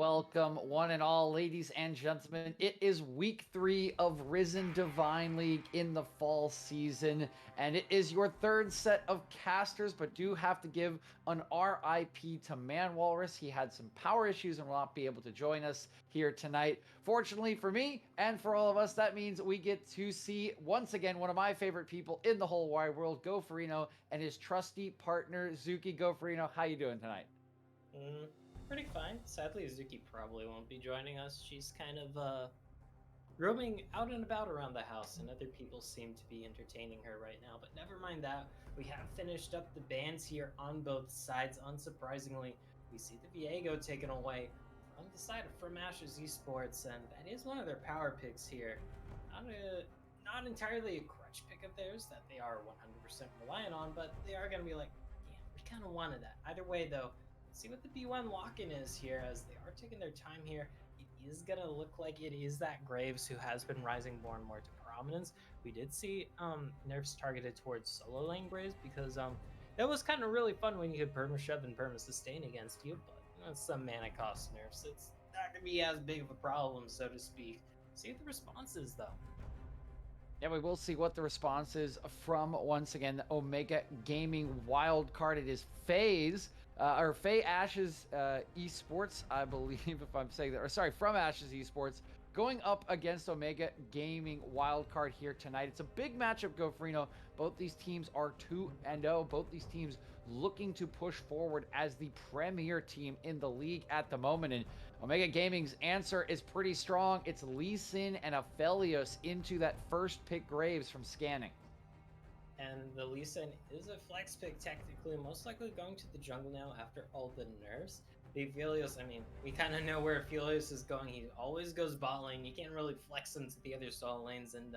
welcome one and all, ladies and gentlemen. It is week 3 of Risen Divine League in the fall season, and it is your third set of casters, but do have to give an RIP to Man Walrus. He had some power issues and will not be able to join us here tonight. Fortunately for me and for all of us, that means we get to see once again one of my favorite people in the whole wide world, Goferino, and his trusty partner, Zuki. Goferino, how you doing tonight? Pretty fine. Sadly, Azuki probably won't be joining us. She's kind of roaming out and about around the house, and other people seem to be entertaining her right now. But never mind that. We have finished up the bans here on both sides. Unsurprisingly, we see the Viego taken away from the side of From Ashe's Esports, and that is one of their power picks here. Not entirely a crutch pick of theirs that they are 100% reliant on, but they are going to be like, yeah, we kind of wanted that. Either way, though, see what the B1 lock-in is here, as they are taking their time here. It is gonna look like it is that Graves who has been rising more and more to prominence. We did see nerfs targeted towards solo lane Graves because that was kind of really fun when you could perma shove and perma sustain against you, but some mana cost nerfs. It's not gonna be as big of a problem, so to speak. See what the response is though. Yeah, we will see what the response is from, once again, the Omega Gaming Wildcard. It is FaZe, or Faye Ashe's Esports, I believe, if I'm saying that, or sorry, from Ashe's Esports, going up against Omega Gaming Wildcard here tonight. It's a big matchup, Goferino. Both these teams are 2-0. Both these teams looking to push forward as the premier team in the league at the moment. And Omega Gaming's answer is pretty strong. It's Lee Sin and Aphelios into that first pick Graves from scanning. And the Lee Sin is a flex pick technically, most likely going to the jungle now after all the nerfs. The Aphelios, I mean, we kind of know where Aphelios is going. He always goes bot lane. You can't really flex him to the other solo lanes. And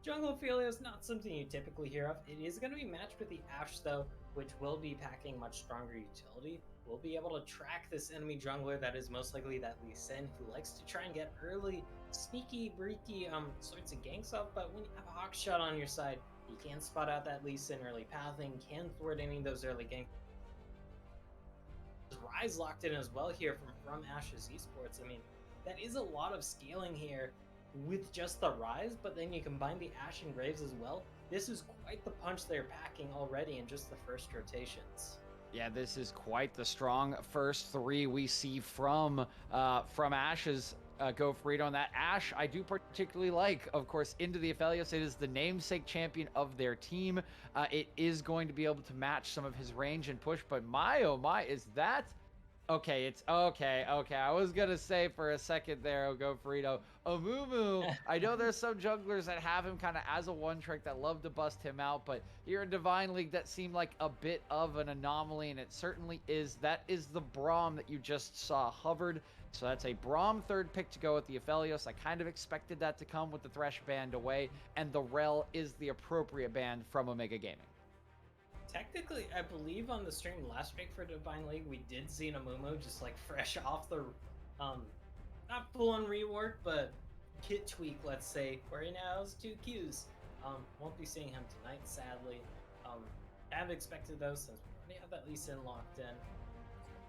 jungle Aphelios, not something you typically hear of. It is going to be matched with the Ashe, though, which will be packing much stronger utility. We'll be able to track this enemy jungler that is most likely that Lee Sin, who likes to try and get early, sneaky, breaky sorts of ganks up. But when you have a Hawk Shot on your side, you can spot out that Lee Sin early pathing, can thwart any of those early ganks. Rise locked in as well here from Ashe's Esports. I mean, that is a lot of scaling here with just the Rise, but then you combine the Ashe and Graves as well. This is quite the punch they're packing already in just the first rotations. Yeah, this is quite the strong first 3 we see from Ashe's Goferino. And that Ashe I do particularly like, of course, into the Aphelios. It is the namesake champion of their team. It is going to be able to match some of his range and push, but my oh my, is that okay? It's okay. I was gonna say for a second there, Goferino, Amumu. I know there's some junglers that have him kind of as a one trick that love to bust him out, but here in Divine League, that seemed like a bit of an anomaly, and it certainly is. That is the Braum that you just saw hovered. So that's a Braum third pick to go with the Aphelios. I kind of expected that to come with the Thresh band away, and the Rel is the appropriate band from Omega Gaming. Technically, I believe on the stream last week for Divine League, we did see an Amumu just like fresh off the, not full on rework, but kit tweak, let's say, where he now has 2 Qs. Won't be seeing him tonight, sadly. I have expected those since we already have that Lee Sin locked in.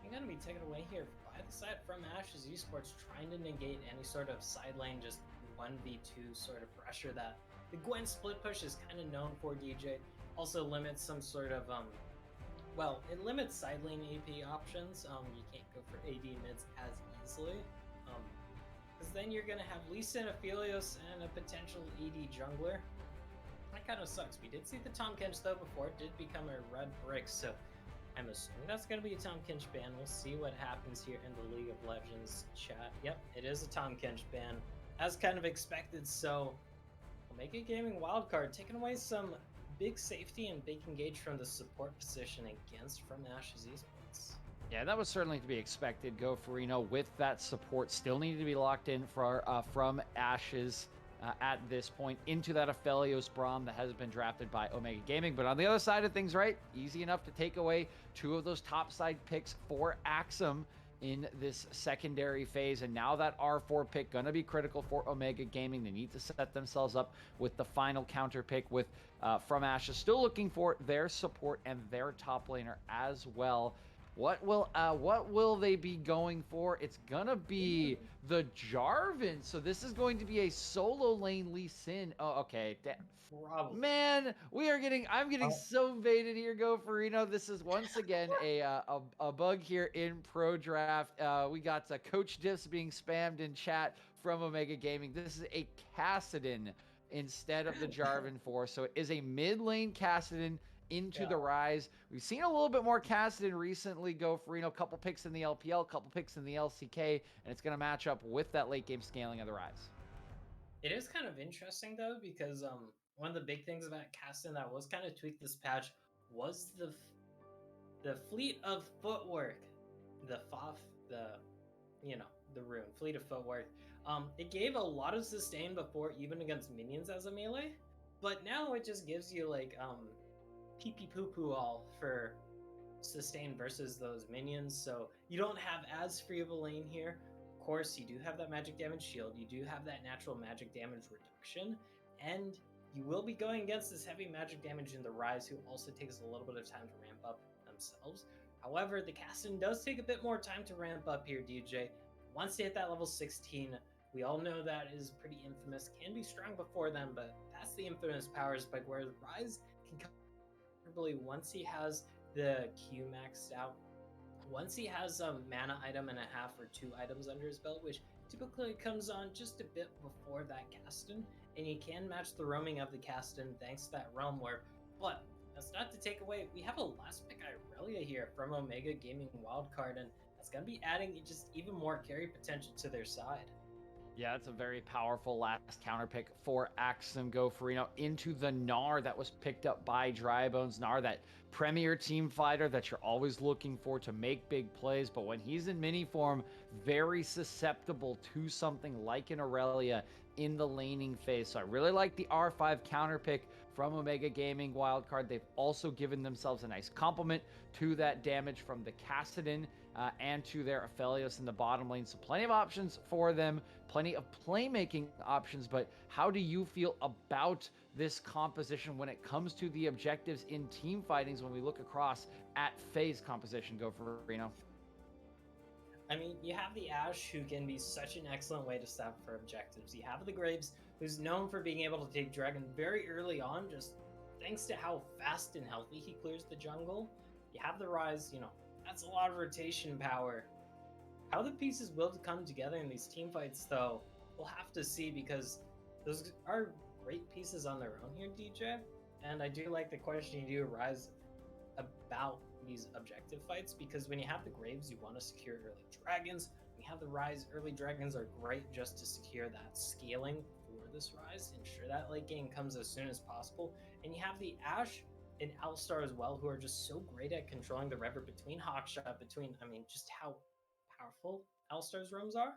You're going to be taken away here by the side from Ashe's Esports, trying to negate any sort of side lane, just 1v2 sort of pressure that the Gwen split push is kind of known for. DJ also limits some sort of well, it limits side lane AP options. You can't go for AD mids as easily, because then you're gonna have Lee Sin, Aphelios, and a potential AD jungler. That kind of sucks. We did see the Tahm Kench though before it did become a red brick, so I'm assuming that's going to be a Tahm Kench ban. We'll see what happens here in the League of Legends chat. Yep, it is a Tahm Kench ban, as kind of expected. So Omega Gaming Wildcard taking away some big safety and big engage from the support position against From Ashe's Esports. Yeah, that was certainly to be expected. Goferino with that support still needed to be locked in for from Ashe's at this point into that Aphelios Braum that has been drafted by Omega Gaming. But on the other side of things, right, easy enough to take away 2 of those top side picks for Axum in this secondary phase. And now that R4 pick going to be critical for Omega Gaming. They need to set themselves up with the final counter pick with from Ashe. Still looking for their support and their top laner as well. What will they be going for? It's gonna be the Jarvan. So this is going to be a solo lane Lee Sin. Oh, okay. Probably. Man, I'm getting so baited here, Go Farino. This is once again a bug here in Pro Draft. We got Coach Diffs being spammed in chat from Omega Gaming. This is a Kassadin instead of the Jarvan 4. So it is a mid lane Kassadin into the Rise. We've seen a little bit more Kassadin recently, Go Farino. A couple picks in the LPL, a couple picks in the LCK, and it's going to match up with that late game scaling of the Rise. It is kind of interesting though, because one of the big things about Kassadin that was kind of tweaked this patch was the fleet of footwork, the FOF, the rune fleet of footwork. It gave a lot of sustain before, even against minions as a melee, but now it just gives you like pee pee poo poo all for sustain versus those minions. So you don't have as free of a lane here. Of course, you do have that magic damage shield, you do have that natural magic damage reduction, and you will be going against this heavy magic damage in the Rise, who also takes a little bit of time to ramp up themselves. However, the Kassadin does take a bit more time to ramp up here, DJ. Once they hit that level 16, we all know that is pretty infamous, can be strong before then, but that's the infamous power spike, where the Rise can comfortably, once he has the Q maxed out, once he has a mana item and a half or 2 items under his belt, which typically comes on just a bit before that Kassadin, and you can match the roaming of the Kassadin thanks to that Realm Warp. But that's not to take away, we have a last pick Irelia here from Omega Gaming Wildcard, and that's going to be adding just even more carry potential to their side. Yeah, it's a very powerful last counter pick for Axum Go Farino into the Gnar that was picked up by Drybones. Gnar, that premier team fighter that you're always looking for to make big plays, but when he's in mini form, very susceptible to something like an Aurelia in the laning phase. So I really like the R5 counter pick from Omega Gaming Wildcard. They've also given themselves a nice complement to that damage from the Kassadin and to their Aphelios in the bottom lane. So plenty of options for them, plenty of playmaking options, but how do you feel about this composition when it comes to the objectives in team fightings when we look across at phase composition? Go for Reno. I mean, you have the Ashe, who can be such an excellent way to stop for objectives. You have the Graves, who's known for being able to take Dragon very early on, just thanks to how fast and healthy he clears the jungle. You have the Rise, that's a lot of rotation power. How the pieces will come together in these team fights, though, we'll have to see, because those are great pieces on their own here, DJ. And I do like the question you do arise about these objective fights, because when you have the Graves, you want to secure early dragons. When you have the Rise, early dragons are great just to secure that scaling for this Rise, ensure that late game comes as soon as possible. And you have the Ashe and Alistar as well, who are just so great at controlling the river between Hawkshot, just how powerful Alistar's roams are.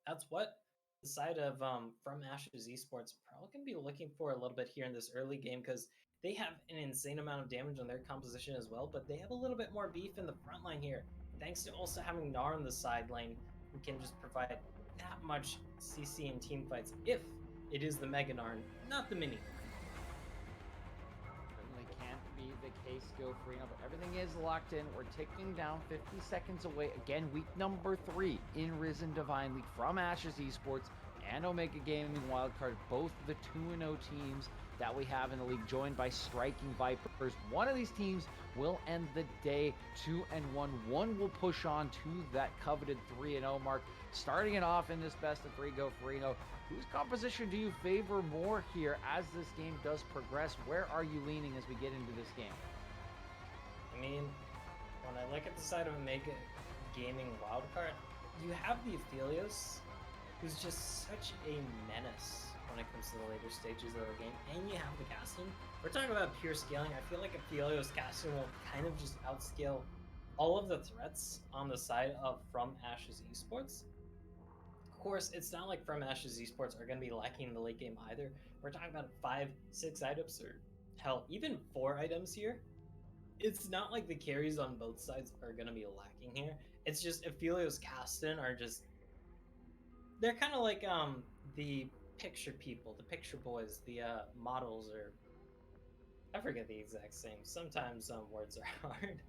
That's what the side of from Ashe's Esports probably going to be looking for a little bit here in this early game, because they have an insane amount of damage on their composition as well, but they have a little bit more beef in the front line here, thanks to also having Gnar in the side lane, who can just provide that much CC in team fights if it is the Mega Gnar, not the Mini. Certainly can't be the case, Go Farino, but everything is locked in. We're ticking down 50 seconds away. Again, week number 3 in Risen Divine League from Ashe's Esports and Omega Gaming Wildcard, both the 2-0 teams that we have in the league, joined by Striking Vipers. One of these teams will end the day 2-1. One will push on to that coveted 3-0 mark. Starting it off in this best of 3, Go Farino, whose composition do you favor more here as this game does progress? Where are you leaning as we get into this game? I mean, when I look at the side of Omega Gaming Wildcard, you have the Aphelios, who's just such a menace when it comes to the later stages of the game, and you have the Kassadin. We're talking about pure scaling. I feel like Aphelios Kassadin will kind of just outscale all of the threats on the side of From Ashe's Esports. Of course, it's not like From Ashe's Esports are going to be lacking in the late game either. We're talking about 5, 6 items, or hell, even 4 items here. It's not like the carries on both sides are going to be lacking here. It's just Aphelios Kassadin are just... they're kind of like the picture people, the picture boys, the models, or I forget the exact same. Sometimes words are hard.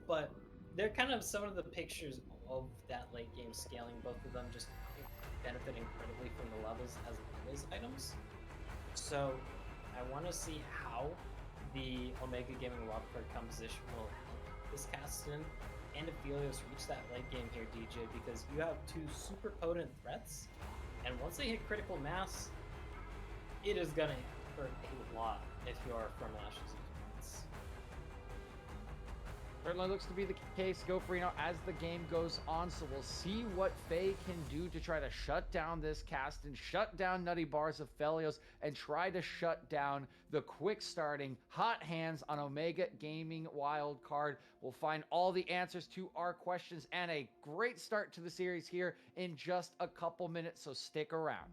but they're kind of some of the pictures of that late game scaling. Both of them just benefit incredibly from the levels as well as items. So I want to see how the Omega Gaming Wildcard composition will help this Caston and Aphelios reach that late game here, DJ, because you have two super potent threats, and once they hit critical mass, it is gonna hurt a lot if you are from Ashe's opponents. Certainly looks to be the case, Gofrino, as the game goes on, so we'll see what Faye can do to try to shut down this cast and shut down Nutty Bars of Felios and try to shut down the quick starting hot hands on Omega Gaming Wildcard. We'll find all the answers to our questions and a great start to the series here in just a couple minutes, so stick around.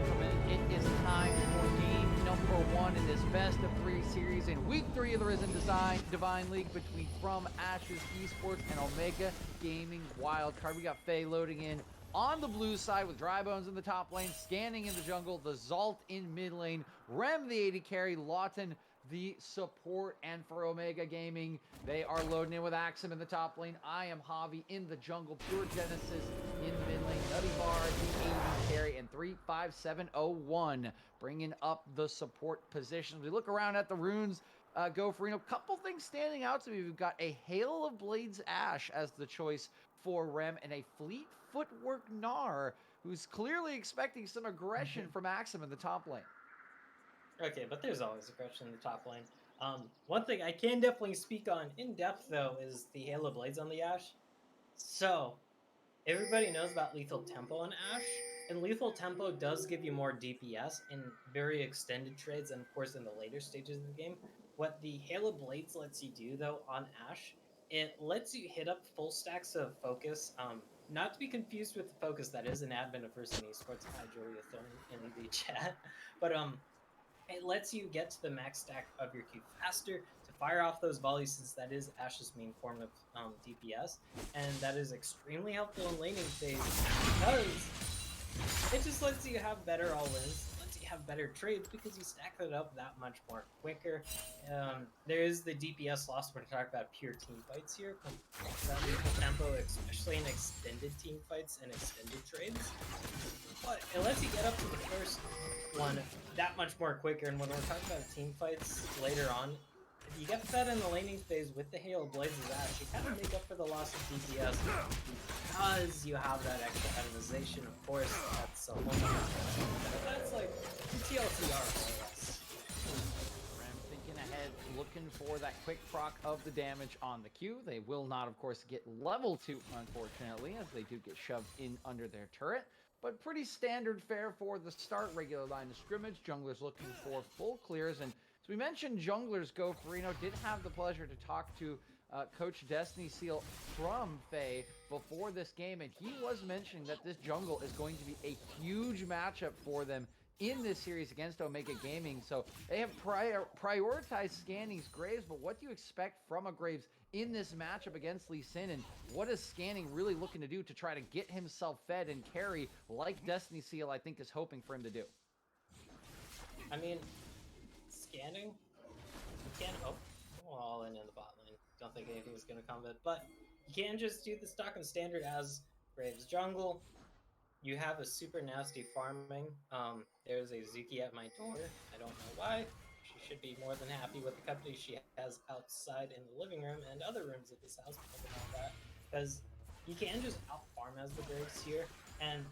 gentlemen, it is time for game number 1 in this best of 3 series in week 3 of the Risen Divine League between From Ashes Esports and Omega Gaming Wildcard. We got Faye loading in on the blue side with Dry Bones in the top lane, scanning in the jungle, the Zalt in mid lane, Rem the AD carry, Lawton the support, and for Omega Gaming, they are loading in with Axum in the top lane. I am Javi in the jungle, Pure Genesis in the mid lane, Nutty Bar, the AD carry, and 35701 bringing up the support positions. We look around at the runes, go for a couple things standing out to me. We've got a Hail of Blades Ashe as the choice for Rem, and a Fleet Footwork Gnar, who's clearly expecting some aggression from Axum in the top lane. Okay, but there's always aggression in the top lane. One thing I can definitely speak on in depth, though, is the Halo Blades on the Ashe. So, everybody knows about Lethal Tempo on Ashe, and Lethal Tempo does give you more DPS in very extended trades, and of course in the later stages of the game. What the Halo Blades lets you do, though, on Ashe, it lets you hit up full stacks of focus. Not to be confused with the focus that is an admin of Risen Esports. Hi, Julia Thorne in the chat. But it lets you get to the max stack of your Q faster to fire off those volleys, since that is Ashe's main form of DPS, and that is extremely helpful in laning phase because it just lets you have better all-ins, lets you have better trades because you stack it up that much more quicker. There is the DPS loss when we talk about pure team fights here, that lethal tempo, especially in extended team fights and extended trades. But it lets you get up to the first one that much more quicker, and when we're talking about team fights later on, if you get that in the laning phase with the Hail Blades of Ashe, you kind of make up for the loss of DPS because you have that extra itemization. Of course, that's a whole other, that's like TLTR more or less. Rem thinking ahead, looking for that quick proc of the damage on the Q. They will not, of course, get level 2, unfortunately, as they do get shoved in under their turret. But pretty standard fare for the start. Regular line of scrimmage. Junglers looking for full clears. And as we mentioned, Junglers Go Farino did have the pleasure to talk to Coach Destiny Seal from Faye before this game. And he was mentioning that this jungle is going to be a huge matchup for them in this series against Omega Gaming. So they have prioritized Scanning's Graves, but what do you expect from a Graves in this matchup against Lee Sin, and what is Scanning really looking to do to try to get himself fed and carry like Destiny Seal, I think, is hoping for him to do? I mean, Scanning, you can't, all in the bot lane. Don't think anything's going to come of it, but you can just do the stock and standard as Graves jungle. You have a super nasty farming. There's a Zuki at my door. I don't know why. She should be more than happy with the company she has outside in the living room and other rooms of this house, but about that, because you can just out-farm as the Graves here. And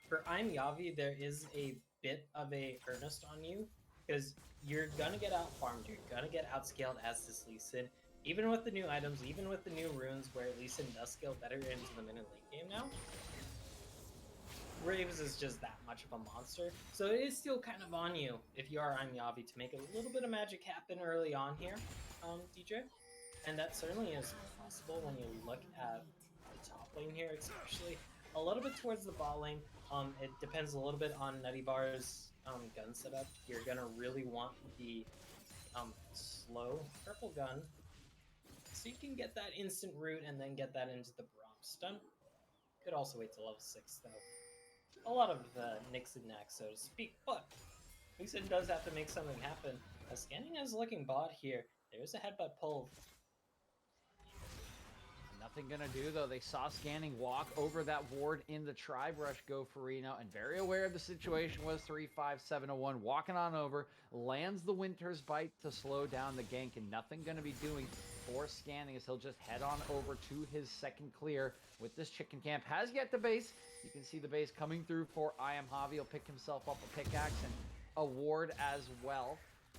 for I'm Yavi, there is a bit of a earnest on you, because you're gonna get out-farmed, you're gonna get outscaled as this Lee Sin. Even with the new items, even with the new runes where Lee Sin does scale better into the mid and late game now, Graves is just that much of a monster. So it is still kind of on you, if you are I'm Yavi, to make a little bit of magic happen early on here, DJ. And that certainly is possible when you look at the top lane here, especially a little bit towards the bot lane. It depends a little bit on Nutty Bar's gun setup. You're gonna really want the slow purple gun, so you can get that instant root and then get that into the Braum stun. Could also wait till level 6 though. A lot of nicks and knacks, so to speak, but Lee Sin does have to make something happen. As Scanning is looking bot here, there's a headbutt pull. Nothing gonna do, though. They saw Scanning walk over that ward in the Tri-Brush Go Farino, and very aware of the situation was 35701, walking on over, lands the Winter's Bite to slow down the gank, and nothing gonna be doing for Scanning as he'll just head on over to his second clear with this chicken camp. Has yet the base. You can see the base coming through for I Am Javi. He'll pick himself up a pickaxe and a ward as well.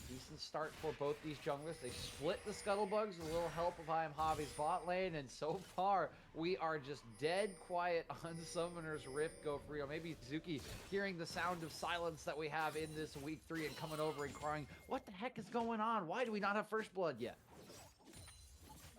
Decent start for both these junglers. They split the Scuttlebugs with a little help of I Am Javi's bot lane, and so far we are just dead quiet on Summoner's Rift Go Farino. Maybe Zuki hearing the sound of silence that we have in this week 3 and coming over and crying, what the heck is going on? Why do we not have first blood yet?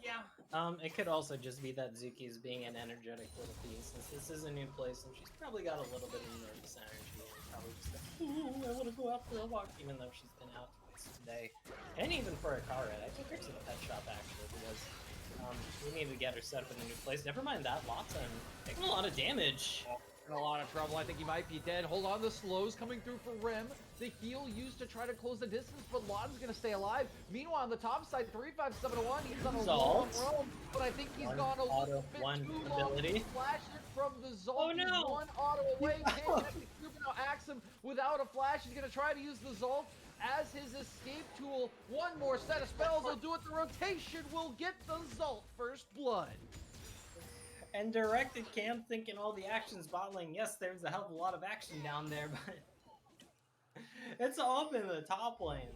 Yeah. It could also just be that Zuki is being an energetic little beast, since this is a new place and she's probably got a little bit of nervous energy and probably just like, ooh, I want to go out for a walk, even though she's been out twice today. And even for a car ride. I took her to the pet shop, actually, because we needed to get her set up in a new place. Never mind that, Lotzen taking a lot of damage. In a lot of trouble. I think he might be dead. Hold on, the slows coming through for Rim. The heal used to try to close the distance, but Lawton's going to stay alive. Meanwhile, on the top side, 3-5-7-1. He's on a long roam, but I think he's gone a little bit too long. Flash it from the Zolt. Oh, no. One auto away. Can't get the cube now. Axum without a flash. He's going to try to use the Zolt as his escape tool. One more set of spells will do it. The rotation will get the Zolt first blood. And directed Cam thinking all the action's bot lane. Yes, there's a hell of a lot of action down there, but it's all in the top lane.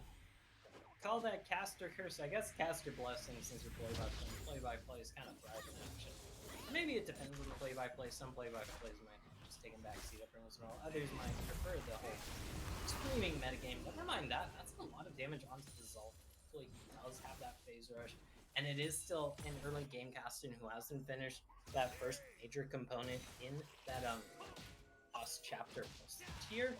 Call that caster curse. I guess caster blessing, since your play-by-play is kind of thriving action. Maybe it depends on the play-by-play. Some play-by-plays might just take a backseat every once in a while. Others might prefer the whole screaming metagame. Never mind that. That's a lot of damage onto the Zolf. Hopefully he does have that phase rush. And it is still an early game casting who hasn't finished that first major component in that boss chapter plus tier.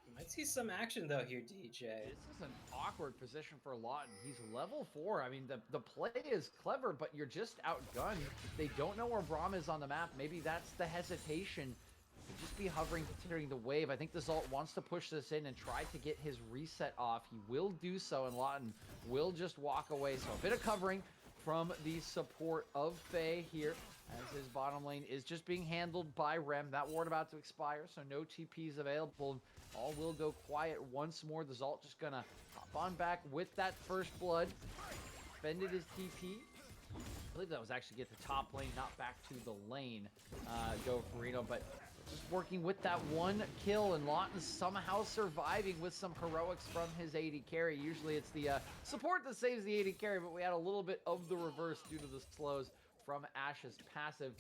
You might see some action though here, DJ. This is an awkward position for Lawton. He's level 4. I mean, the play is clever, but you're just outgunned. They don't know where Braum is on the map. Maybe that's the hesitation. He'd just be hovering, considering the wave. I think the Zalt wants to push this in and try to get his reset off. He will do so, and Lawton will just walk away. So a bit of covering from the support of Faye here, as his bottom lane is just being handled by Rem. That ward about to expire, so no TPs available. All will go quiet once more. The Zalt just gonna hop on back with that first blood. Defended his TP. I believe that was actually get the top lane, not back to the lane. Go Farino, but just working with that one kill, and Lawton somehow surviving with some heroics from his AD carry. Usually it's the support that saves the AD carry, but we had a little bit of the reverse due to the slows from Ashe's passive.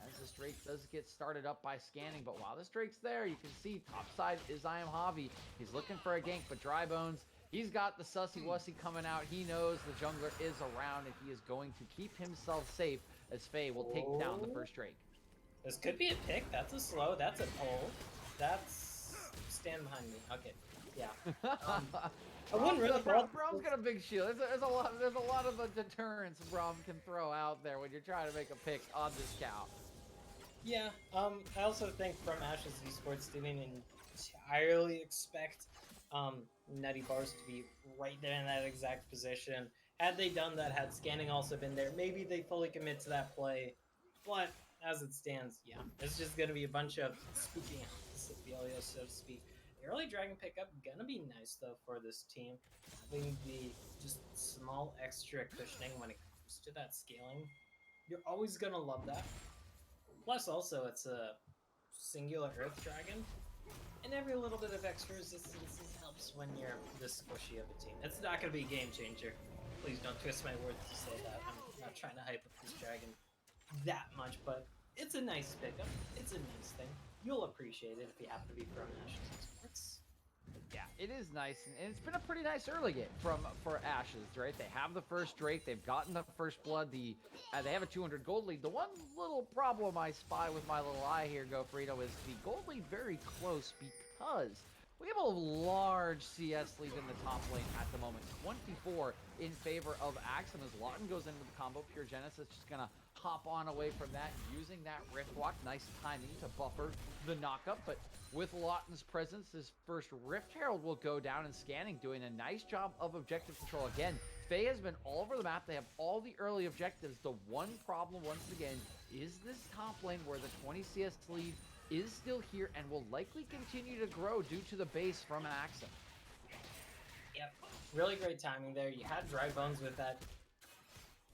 As this Drake does get started up by scanning, but while this Drake's there, you can see topside is I am Javi. He's looking for a gank, but Dry Bones, he's got the sussy wussy coming out. He knows the jungler is around, and he is going to keep himself safe as Faye will take down the first Drake. This could be a pick. That's a slow. That's a pull. That's stand behind me. Okay, yeah. I wouldn't really. Braum's got a big shield. There's a lot of deterrence Braum can throw out there when you're trying to make a pick on this cow. Yeah. I also think from Ashe's Esports didn't entirely expect Nutty Bars to be right there in that exact position. Had they done that, had scanning also been there, maybe they fully commit to that play. But as it stands, yeah, it's just going to be a bunch of spooky Cecilia, so to speak. The early dragon pickup gonna be nice though for this team, having the just small extra cushioning when it comes to that scaling. You're always gonna love that. Plus, also it's a singular earth dragon, and every little bit of extra resistance helps when you're this squishy of a team. It's not gonna be a game changer. Please don't twist my words to say that. I'm not trying to hype up this dragon that much, but it's a nice pickup. It's a nice thing. You'll appreciate it if you happen to be from Ashes Esports. Yeah, it is nice, and it's been a pretty nice early game for Ashes, right? They have the first Drake, they've gotten the first blood, they have a 200 gold lead. The one little problem I spy with my little eye here, Go Frito, is the gold lead very close because we have a large CS lead in the top lane at the moment. 24 in favor of Axum as Lawton goes into the combo. Pure Genesis just gonna hop on away from that, using that Rift Walk. Nice timing to buffer the knockup, but with Lawton's presence, his first Rift Herald will go down, and scanning doing a nice job of objective control. Again, Faye has been all over the map. They have all the early objectives. The one problem, once again, is this top lane where the 20 CS lead is still here and will likely continue to grow due to the base from Axum. Yep, really great timing there. You had Dry Bones with that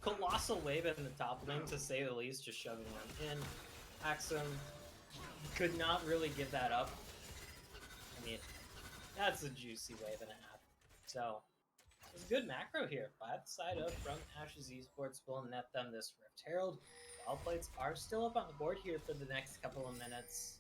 colossal wave in the top lane, to say the least, just shoving them in. Axum could not really give that up. I mean, that's a juicy wave and a half. So, it's a good macro here. By the side of from Ashes Esports will net them this Rift Herald. All plates are still up on the board here for the next couple of minutes.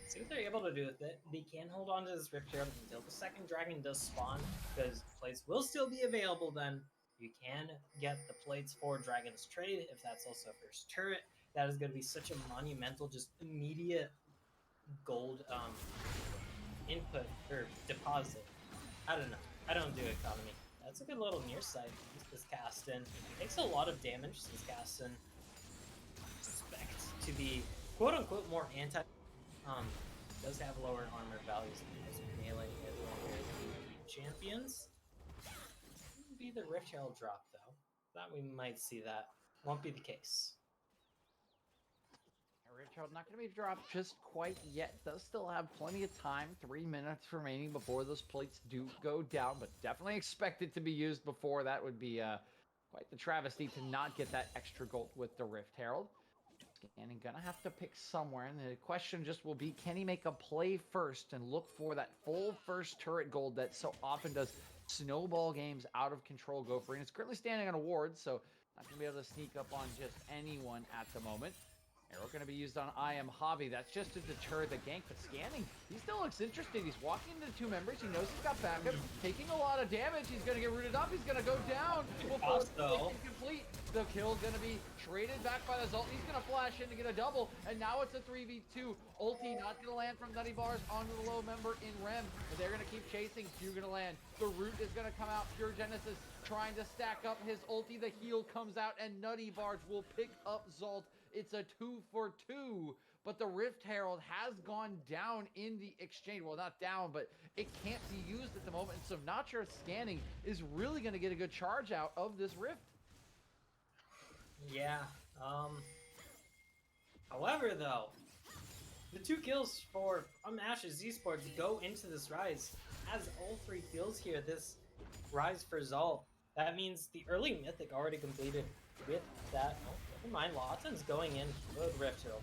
See what they're able to do with it. They can hold on to this Rift Herald until the second dragon does spawn, because plates will still be available then. You can get the plates for Dragon's Trade if that's also first turret. That is going to be such a monumental, just immediate gold input or deposit. I don't know. I don't do economy. That's a good little near sight. This Caston takes a lot of damage since Caston expect to be quote unquote more anti. Does have lower armor values than most melee champions. Be the Rift Herald drop though. Thought we might see that. Won't be the case. Richard not going to be dropped just quite yet. Does still have plenty of time. 3 minutes remaining before those plates do go down, but definitely expect it to be used before. That would be quite the travesty to not get that extra gold with the Rift Herald. Scanning gonna have to pick somewhere, and the question just will be, can he make a play first and look for that full first turret gold that so often does snowball games out of control go for it. It's currently standing on a ward, so not gonna be able to sneak up on just anyone at the moment. Arrow going to be used on I Am Hobby. That's just to deter the gank, but scanning, he still looks interested. He's walking into 2 members. He knows he's got backup, taking a lot of damage. He's going to get rooted up. He's going to go down before it's complete. The kill's going to be traded back by the Zult. He's going to flash in to get a double, and now it's a 3v2. Ulti not going to land from Nutty Bars onto the low member in Rem, but they're going to keep chasing. Few going to land. The root is going to come out. Pure Genesis trying to stack up his ulti. The heal comes out, and Nutty Bars will pick up Zult. It's a 2-for-2, but the Rift Herald has gone down in the exchange. Well, not down, but it can't be used at the moment. So I'm not sure if scanning is really going to get a good charge out of this Rift. Yeah. However, though, the 2 kills from Ashe's Esports go into this Rise. Has all 3 kills here, this Rise for Zalt. That means the early Mythic already completed with that. Oh, never mind, Lawton's going in. Good Rift Herald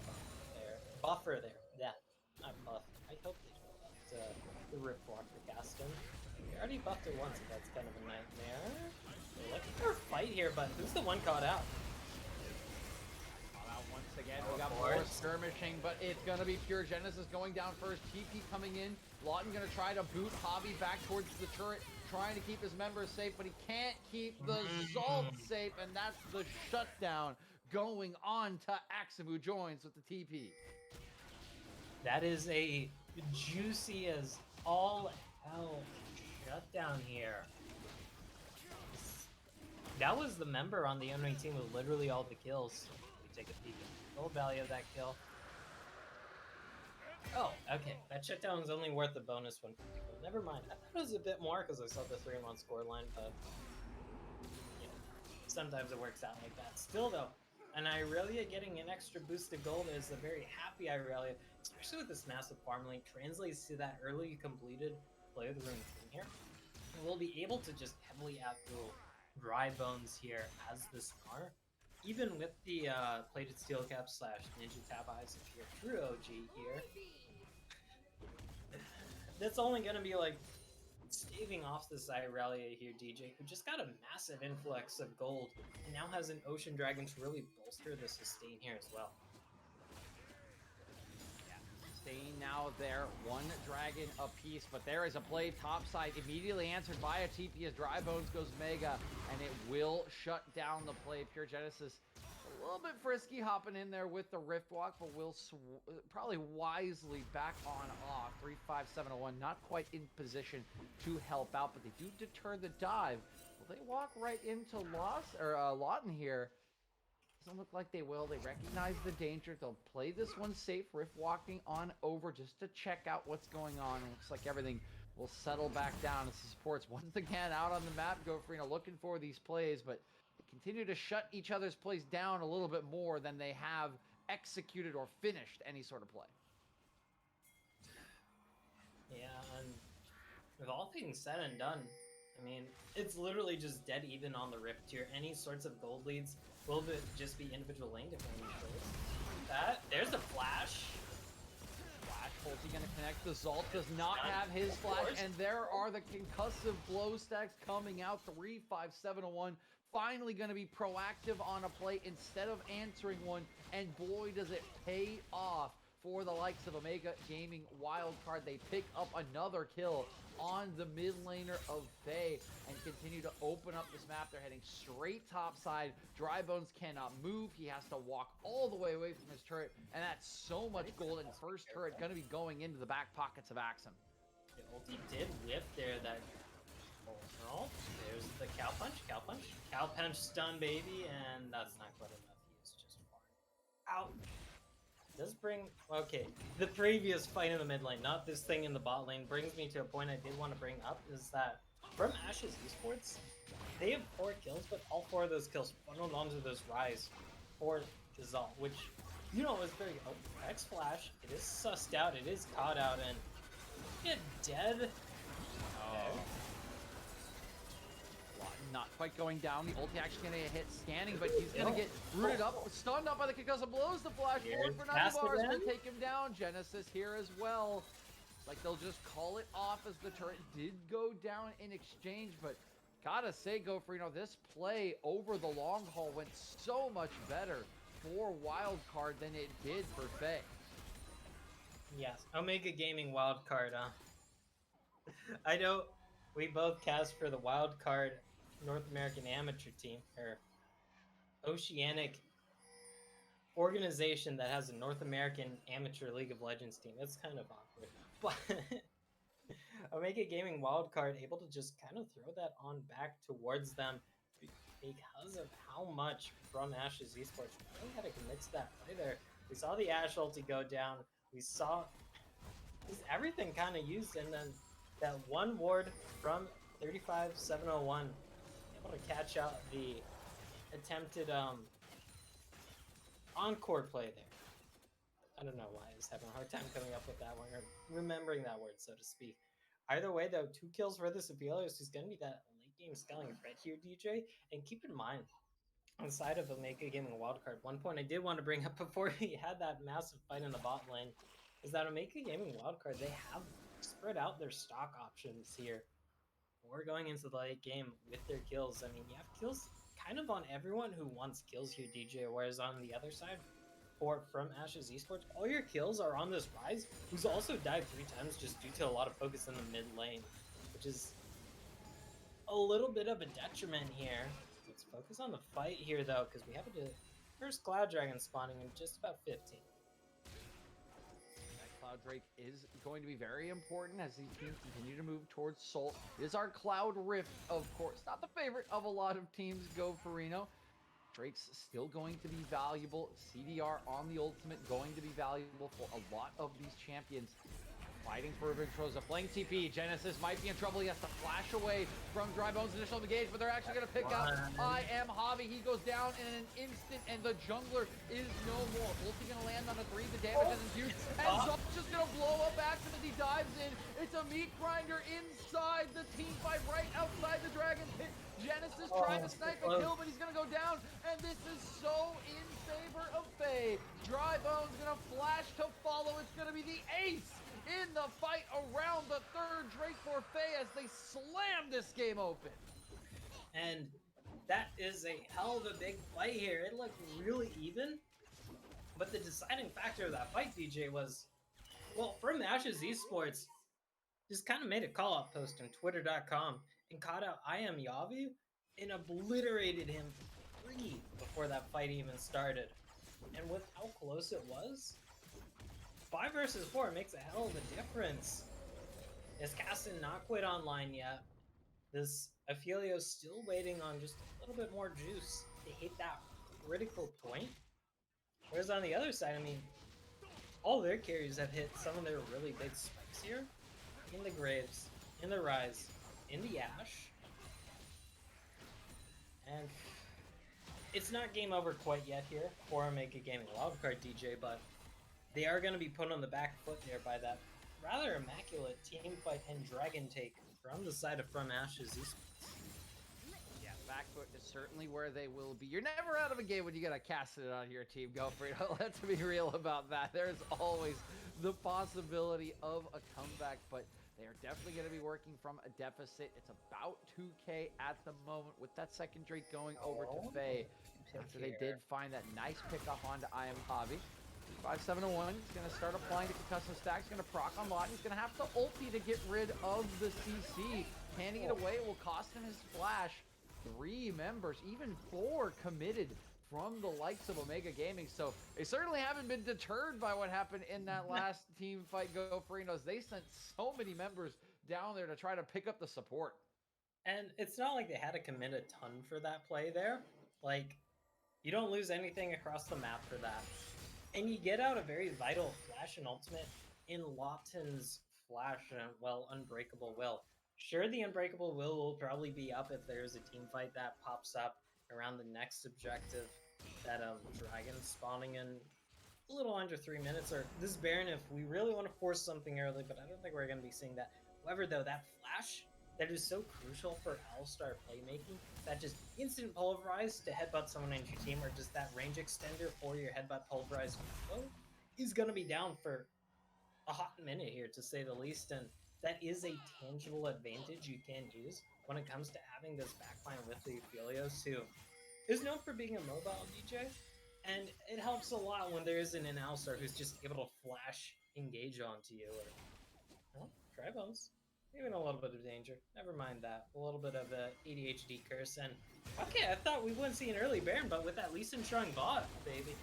there. Buffer there. Yeah, not buff. I hope they buffed the Rift Walk for Caston. They already buffed it once, so that's kind of a nightmare. They're looking for a fight here, but who's the one caught out? Once again, we got more skirmishing, but it's going to be Pure Genesis going down first. TP coming in. Lawton going to try to boot Hobby back towards the turret, trying to keep his members safe, but he can't keep the Zalt safe, and that's the shutdown going on to Axum, who joins with the TP. That is a juicy as all hell shutdown here. That was the member on the enemy team with literally all the kills. Take a peek at the full value of that kill. Oh, okay. That shutdown is only worth the bonus one. Never mind. I thought it was a bit more because I saw the 3-1 scoreline, but you know, sometimes it works out like that. Still though, an Irelia getting an extra boost of gold is a very happy Irelia, especially with this massive farm link. Translates to that early completed play of the rune here. And we'll be able to just heavily outduel Dry Bones here as the Scar. Even with the plated steel cap / ninja tab eyes, if you're a true OG here, that's only gonna be like staving off this Irelia here, DJ, who just got a massive influx of gold and now has an Ocean Dragon to really bolster the sustain here as well. Staying now there, 1 dragon apiece, but there is a play topside, immediately answered by a TP as Dry Bones goes mega, and it will shut down the play. Pure Genesis a little bit frisky hopping in there with the Rift Walk, but will probably wisely back on off. 3-5-7-1, not quite in position to help out, but they do deter the dive. Will they walk right into Lawton here? Doesn't look like they will. They recognize the danger. They'll play this one safe. Rift walking on over just to check out what's going on. It looks like everything will settle back down as the supports once again out on the map. Go for, looking for these plays, but they continue to shut each other's plays down a little bit more than they have executed or finished any sort of play. Yeah, and with all things said and done, I mean, it's literally just dead even on the Rift tier. Any sorts of gold leads will just be individual lane defending plays. There's the flash. Ulti gonna connect. The Zalt does not have his flash, and there are the concussive blow stacks coming out. 3-5-7-1. Finally gonna be proactive on a play instead of answering one, and boy does it pay off for the likes of Omega Gaming Wildcard. They pick up another kill on the mid laner of Faye and continue to open up this map. They're heading straight top side. Drybones cannot move. He has to walk all the way away from his turret, and that's so much gold. And first turret going to be going into the back pockets of Axum. The ulti did whip there. That oh, there's the cow punch stun, baby, and that's not quite enough. He is just far out. Does bring okay. The previous fight in the mid lane, not this thing in the bot lane, brings me to a point I did want to bring up, is that from Ashe's Esports, they have 4 kills, but all 4 of those kills funneled onto those Rise for Jazal, which, you know, is very X Flash. It is sussed out, it is caught out, and get dead. Oh. Not quite going down. The ulti actually gonna get hit scanning, but he's gonna get rooted up, stunned up by the concussive blows. The flash forward for 90 bars will take him down. Genesis here as well. Like they'll just call it off as the turret did go down in exchange, but gotta say, Gofrino, this play over the long haul went so much better for Wildcard than it did for Faye. Yes, Omega Gaming Wildcard, I know we both cast for the Wildcard North American Amateur team, or Oceanic organization that has a North American Amateur League of Legends team. It's kind of awkward. But Omega Gaming Wildcard able to just kind of throw that on back towards them because of how much from Ashe's Esports really had to commit to that play there. We saw the Ashe ulti go down. We saw everything kind of used, and then that one ward from 35701 able to catch out the attempted encore play there. I don't know why I was having a hard time coming up with that one, or remembering that word, so to speak. Either way, though, 2 kills for this Aphelios who's going to be that late game scaling threat here, DJ. And keep in mind, on the side of Omega Gaming Wildcard, one point I did want to bring up before he had that massive fight in the bot lane is that Omega Gaming Wildcard, they have spread out their stock options here. We're going into the late game with their kills. I mean, you have kills kind of on everyone who wants kills here, DJ, whereas on the other side, from Ashe's Esports, all your kills are on this Rise, who's also died 3 times just due to a lot of focus in the mid lane, which is a little bit of a detriment here. Let's focus on the fight here, though, because we have a first Cloud Dragon spawning in just about 15. Cloud Drake is going to be very important as these teams continue to move towards Salt. It is our Cloud Rift, of course. Not the favorite of a lot of teams, Gofrino. Drake's still going to be valuable. CDR on the ultimate going to be valuable for a lot of these champions. Fighting for Vintrosa, playing TP. Genesis might be in trouble. He has to flash away from Drybones' initial engage, but they're actually going to pick up I Am Hobby. He goes down in an instant, and the jungler is no more. Ulti going to land on a 3. The damage isn't huge. And Zop's just going to blow up Axum as he dives in. It's a meat grinder inside the team fight right outside the Dragon Pit. Genesis trying to snipe a kill, but he's going to go down, and this is so in favor of Faye. Drybones going to flash to follow. It's going to be the ace in the fight around the 3rd Drake for Faye as they slam this game open. And that is a hell of a big fight here. It looked really even, but the deciding factor of that fight, DJ, was, well, from Ashe's Esports, just kind of made a call-out post on Twitter.com and caught out I Am Yavi and obliterated him free before that fight even started. And with how close it was, 5 versus 4 makes a hell of a difference. Is Caston not quite online yet? This Aphelios still waiting on just a little bit more juice to hit that critical point. Whereas on the other side, I mean, all their carries have hit some of their really big spikes here. In the Graves, in the Rise, in the Ashe. And it's not game over quite yet here for Omega Gaming Wildcard, DJ, but they are going to be put on the back foot there by that rather immaculate team fight and dragon take from the side of From Ashe's Esports. Yeah, back foot is certainly where they will be. You're never out of a game when you got to cast it on your team, Gofrino. Let's be real about that. There's always the possibility of a comeback, but they are definitely going to be working from a deficit. It's about 2K at the moment with that 2nd Drake going over to Faye. After they did find that nice pickup onto I Am Hobby. 5701. He's going to start applying the custom stacks. He's going to proc on lot. He's going to have to ulti to get rid of the CC. Can he get away? It will cost him his flash. 3 members, even 4 committed from the likes of Omega Gaming. So they certainly haven't been deterred by what happened in that last team fight Go Farinos. They sent so many members down there to try to pick up the support. And it's not like they had to commit a ton for that play there. Like, you don't lose anything across the map for that. And you get out a very vital flash and ultimate in Lawton's flash and, well, Unbreakable Will. Sure, the Unbreakable will probably be up if there's a team fight that pops up around the next objective. That dragon spawning in a little under 3 minutes, or this Baron if we really want to force something early, but I don't think we're going to be seeing that. However, though, that flash that is so crucial for All-Star playmaking, that just instant pulverize to headbutt someone in your team, or just that range extender for your headbutt pulverize combo, is going to be down for a hot minute here, to say the least, and that is a tangible advantage you can use when it comes to having this backline with the Aphelios, who is known for being a mobile DJ, and it helps a lot when there isn't an All-Star who's just able to flash engage onto you, or, well, try bones. Even a little bit of danger. Never mind that. A little bit of a ADHD curse, and okay, I thought we wouldn't see an early Baron, but with that Lee Sin Strong bot, baby.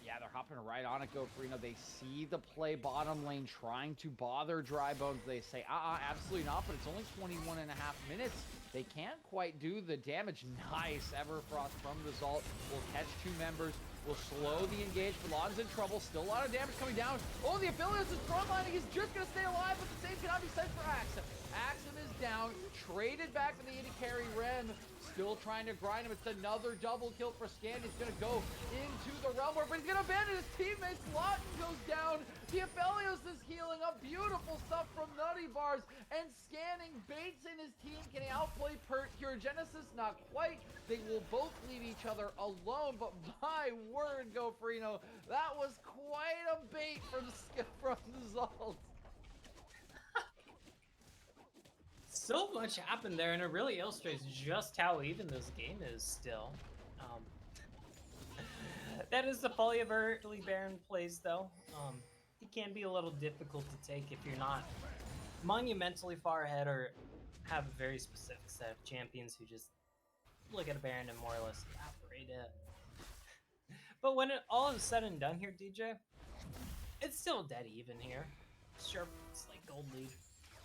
Yeah, they're hopping right on it, Go Farino. They see the play bottom lane trying to bother Dry Bones. They say, absolutely not, but it's only 21 and a half minutes. They can't quite do the damage. Nice, Everfrost from the Zalt will catch 2 members, will slow the engage. Milan's in trouble, still a lot of damage coming down. Oh, the Aphelios is frontlining. He's just going to stay alive, but the same cannot be said for Axum. Axum is down, traded back for the AD carry Rem. Still trying to grind him. It's another double kill for Scan. He's going to go into the realm war, but he's going to abandon his teammates. Lawton goes down. The Aphelios is healing up. Beautiful stuff from Nutty Bars. And Scanning baits in his team. Can he outplay Pure Genesis? Not quite. They will both leave each other alone, but my word, Go Farino, that was quite a bait from the Zalt. So much happened there, and it really illustrates just how even this game is still. That is the folly of early Baron plays, though. It can be a little difficult to take if you're not monumentally far ahead or have a very specific set of champions who just look at a Baron and more or less evaporate it. But when it all is said and done here, DJ, it's still dead even here. Sure, it's like gold lead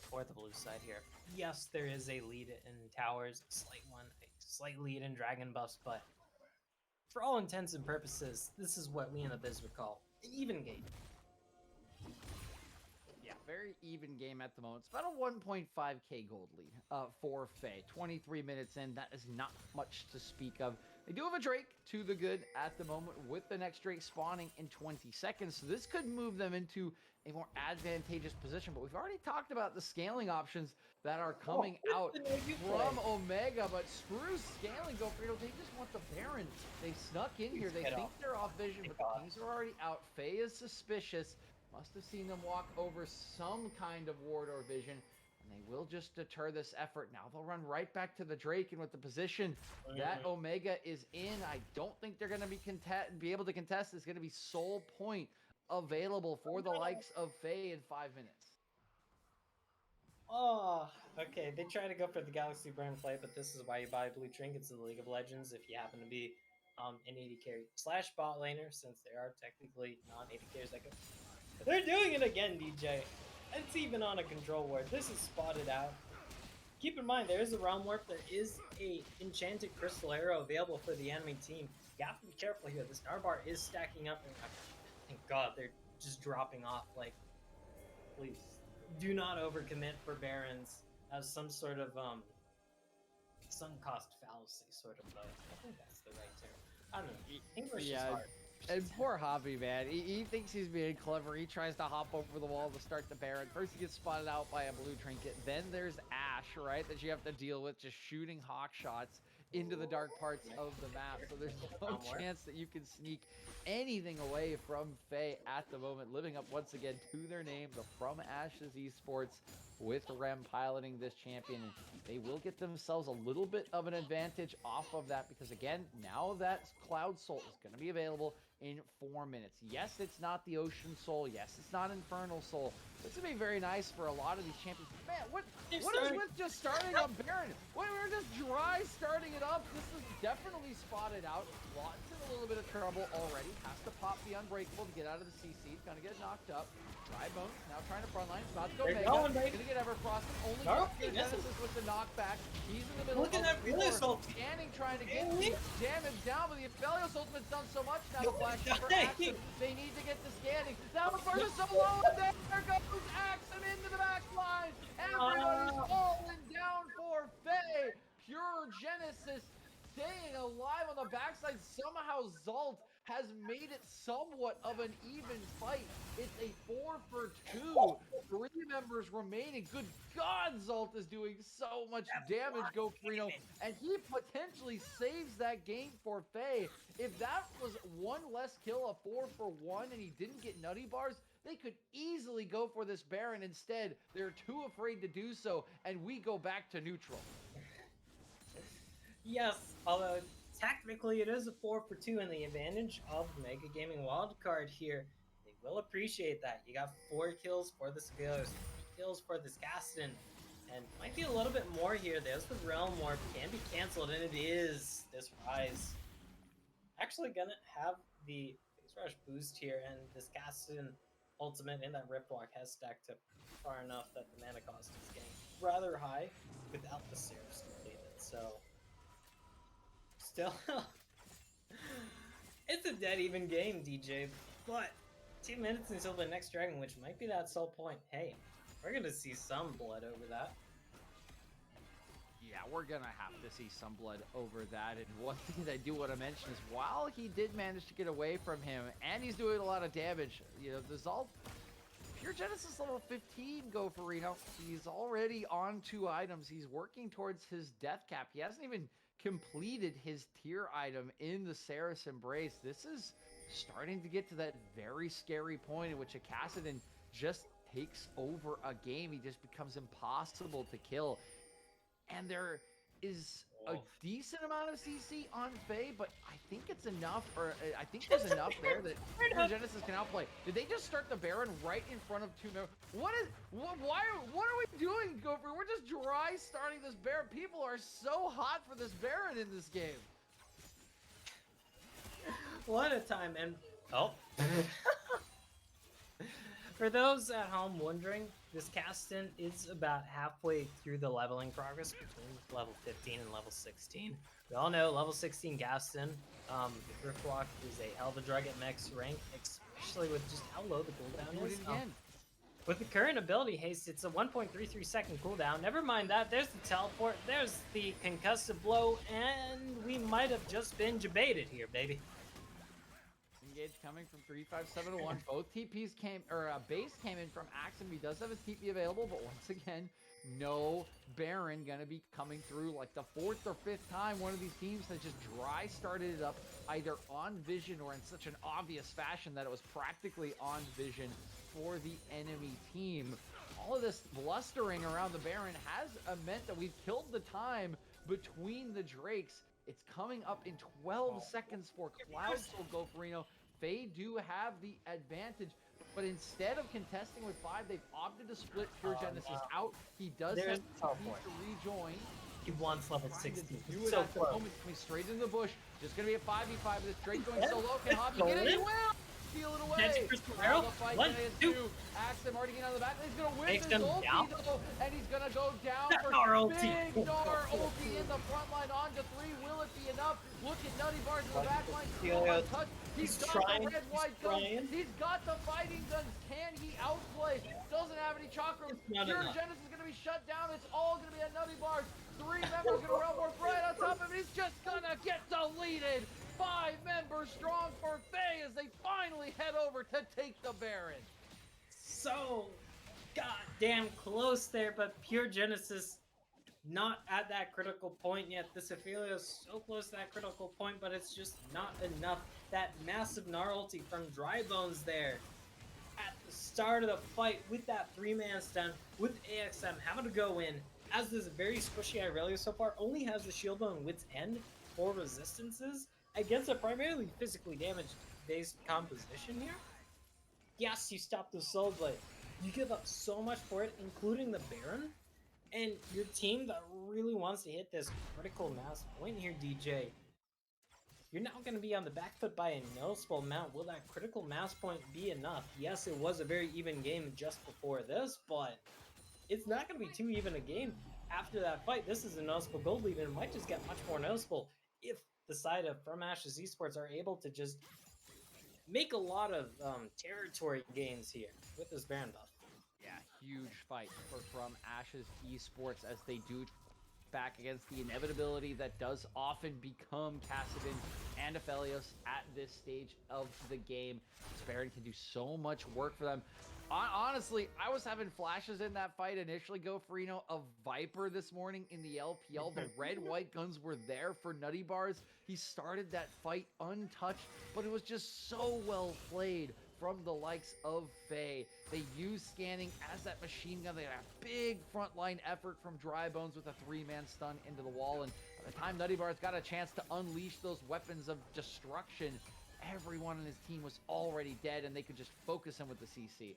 for the blue side here. Yes, there is a lead in towers, a slight lead in dragon buffs, but for all intents and purposes, this is what we in the biz would call an even game. Yeah, very even game at the moment. It's about a 1.5k gold lead for Faye. 23 minutes in, that is not much to speak of. They do have a Drake to the good at the moment, with the next Drake spawning in 20 seconds. So this could move them into a more advantageous position. But we've already talked about the scaling options that are coming out from Omega. But screw scaling, Go Frito. They just want the Baron. They snuck in here. They think they're off vision, but the Kings are already out. Faye is suspicious. Must have seen them walk over some kind of ward or vision. And they will just deter this effort. Now they'll run right back to the Drake, and with the position that Omega is in, I don't think they're going to be able to contest. It's going to be sole point available for the likes of Faye in 5 minutes. Oh, okay. They try to go for the Galaxy Burn play, but this is why you buy blue trinkets in the League of Legends if you happen to be an AD carry / bot laner, since there are technically non-AD carries that go. They're doing it again, DJ. It's even on a control ward. This is spotted out. Keep in mind, there is a realm warp. There is a enchanted crystal arrow available for the enemy team. You have to be careful here. The star bar is stacking up. And thank God they're just dropping off. Like, please do not overcommit for Barons as some sort of sunk cost fallacy, sort of. I think that's the right term. I don't know. English is hard. And poor Hobby, man. He thinks he's being clever. He tries to hop over the wall to start the Baron. First, he gets spotted out by a blue trinket. Then there's Ashe, right, that you have to deal with, just shooting hawk shots into the dark parts of the map. So there's no chance that you can sneak anything away from FaZe at the moment, living up once again to their name, the From Ashes Esports, with Rem piloting this champion. And they will get themselves a little bit of an advantage off of that because, again, now that Cloud Soul is going to be available in 4 minutes. Yes, it's not the Ocean Soul. Yes, it's not Infernal Soul. It's going to be very nice for a lot of these champions. Man, what is with just starting up Baron? We're just dry starting it up. This is definitely spotted out. Lots in a little bit of trouble already. Has to pop the Unbreakable to get out of the CC. He's going to get knocked up. Dry Bones now trying to frontline. He's about to go Mega. Going to get Everfrosted. Only Genesis with the knockback. He's in the middle. Look at that Aphelios ult. Scanning, trying to get the damage down, but the Aphelios ultimate's done so much now. The flash for Axum. They need to get the scanning. Now the first is so low, and there goes Axum into the back line. Everybody's falling down for FaZe. Pure Genesis staying alive on the backside. Somehow Zalt has made it somewhat of an even fight. It's a 4 for 2. 3 members remaining. Good God, Zalt is doing so much damage, GoFrino, and he potentially saves that game for FaZe. If that was one less kill, a 4 for 1, and he didn't get nutty bars, they could easily go for this Baron. Instead, they're too afraid to do so, and we go back to neutral. Yes, although technically it is a 4 for 2 in the advantage of Mega Gaming Wildcard here. They will appreciate that. You got 4 kills for this Aphelios, 3 kills for this Gaston, and might be a little bit more here. There's the Realm Warp, can be canceled, and it is this Rise. Actually gonna have the Face Rush boost here, and this Gaston ultimate in that Rip Walk has stacked up far enough that the mana cost is getting rather high without the Series completed. So still, it's a dead even game, DJ, but 2 minutes until the next dragon, which might be that sole point. Hey, we're gonna see some blood over that. Yeah, we're gonna have to see some blood over that. And one thing that I do want to mention is while he did manage to get away from him, and he's doing a lot of damage, you know, the Zalt, Pure Genesis level 15, GoFrino. He's already on 2 items. He's working towards his death cap. He hasn't even completed his tier item in the Saris Embrace. This is starting to get to that very scary point in which a Kassadin just takes over a game. He just becomes impossible to kill. And there is a decent amount of CC on FaZe, but I think it's enough, or I think there's enough there that Pure Genesis can outplay. Did they just start the Baron right in front of 2 members? What are we doing, Gopher? We're just dry starting this Baron. People are so hot for this Baron in this game. One at a time, and oh. For those at home wondering, this Gaston is about halfway through the leveling progress between level 15 and level 16. We all know level 16 Gaston, the Driftwalk is a hell of a drug at max rank, especially with just how low the cooldown is. With the current ability haste, it's a 1.33 second cooldown. Never mind that, there's the teleport, there's the concussive blow, and we might have just been debated here, baby. Engage coming from 357-1. Both TPs came, or base came in from Axum. He does have his TP available, but once again, no Baron gonna be coming through. Like the 4th or 5th time one of these teams has just dry started it up either on vision or in such an obvious fashion that it was practically on vision for the enemy team. All of this blustering around the Baron has meant that we've killed the time between the Drakes. It's coming up in 12 seconds for Cloud Soul, GoFrino. FaZe do have the advantage, but instead of contesting with 5, they've opted to split Pure Genesis out. He does have to rejoin. He wants level 16. Do it at the moment, coming straight into the bush. Just gonna be a 5v5 with this Drake going solo. Can Hobby get it? He will! Steal it away. The fight 1, 2. Axum already getting out of the back. He's gonna win Makes this ulti though, and he's gonna go down for big Gnar ulti in the front line on to 3. Will it be enough? Look at Nutty Bars in the back line. Still untouched. He's got the red, white guns. He's got the fighting guns. Can he outplay? Doesn't have any chakras. Pure Genesis is gonna be shut down. It's all gonna be a Nutty Bars. 3 members gonna run more right on top of it. He's just gonna get deleted. 5 members strong for FaZe as they finally head over to take the Baron. So goddamn close there, but Pure Genesis not at that critical point yet. This Ophelia is so close to that critical point, but it's just not enough. That massive gnarlty from Dry Bones there at the start of the fight with that 3-man stun, with AXM having to go in, as this very squishy Irelia so far only has the shield on Wit's End for resistances against a primarily physically damaged based composition here. Yes, you stop the Soul Blade. You give up so much for it, including the Baron, and your team that really wants to hit this critical mass point here, DJ, you're now going to be on the back foot by a noticeable amount. Will that critical mass point be enough? Yes, it was a very even game just before this, but it's not going to be too even a game after that fight. This is a noticeable gold lead, and it might just get much more noticeable if the side of From Ashe's Esports are able to just make a lot of territory gains here with this Baron buff. Yeah, huge fight from Ashe's Esports as they do back against the inevitability that does often become Kassadin and Aphelios at this stage of the game. Baron can do so much work for them. Honestly, I was having flashes in that fight initially, Go Farino, of Viper this morning in the LPL. The red-white guns were there for Nutty Bars. He started that fight untouched, but it was just so well played from the likes of Faye. They used scanning as that machine gun. They had a big frontline effort from Dry Bones with a 3-man stun into the wall. And by the time Nutty Bars got a chance to unleash those weapons of destruction, everyone on his team was already dead, and they could just focus him with the CC.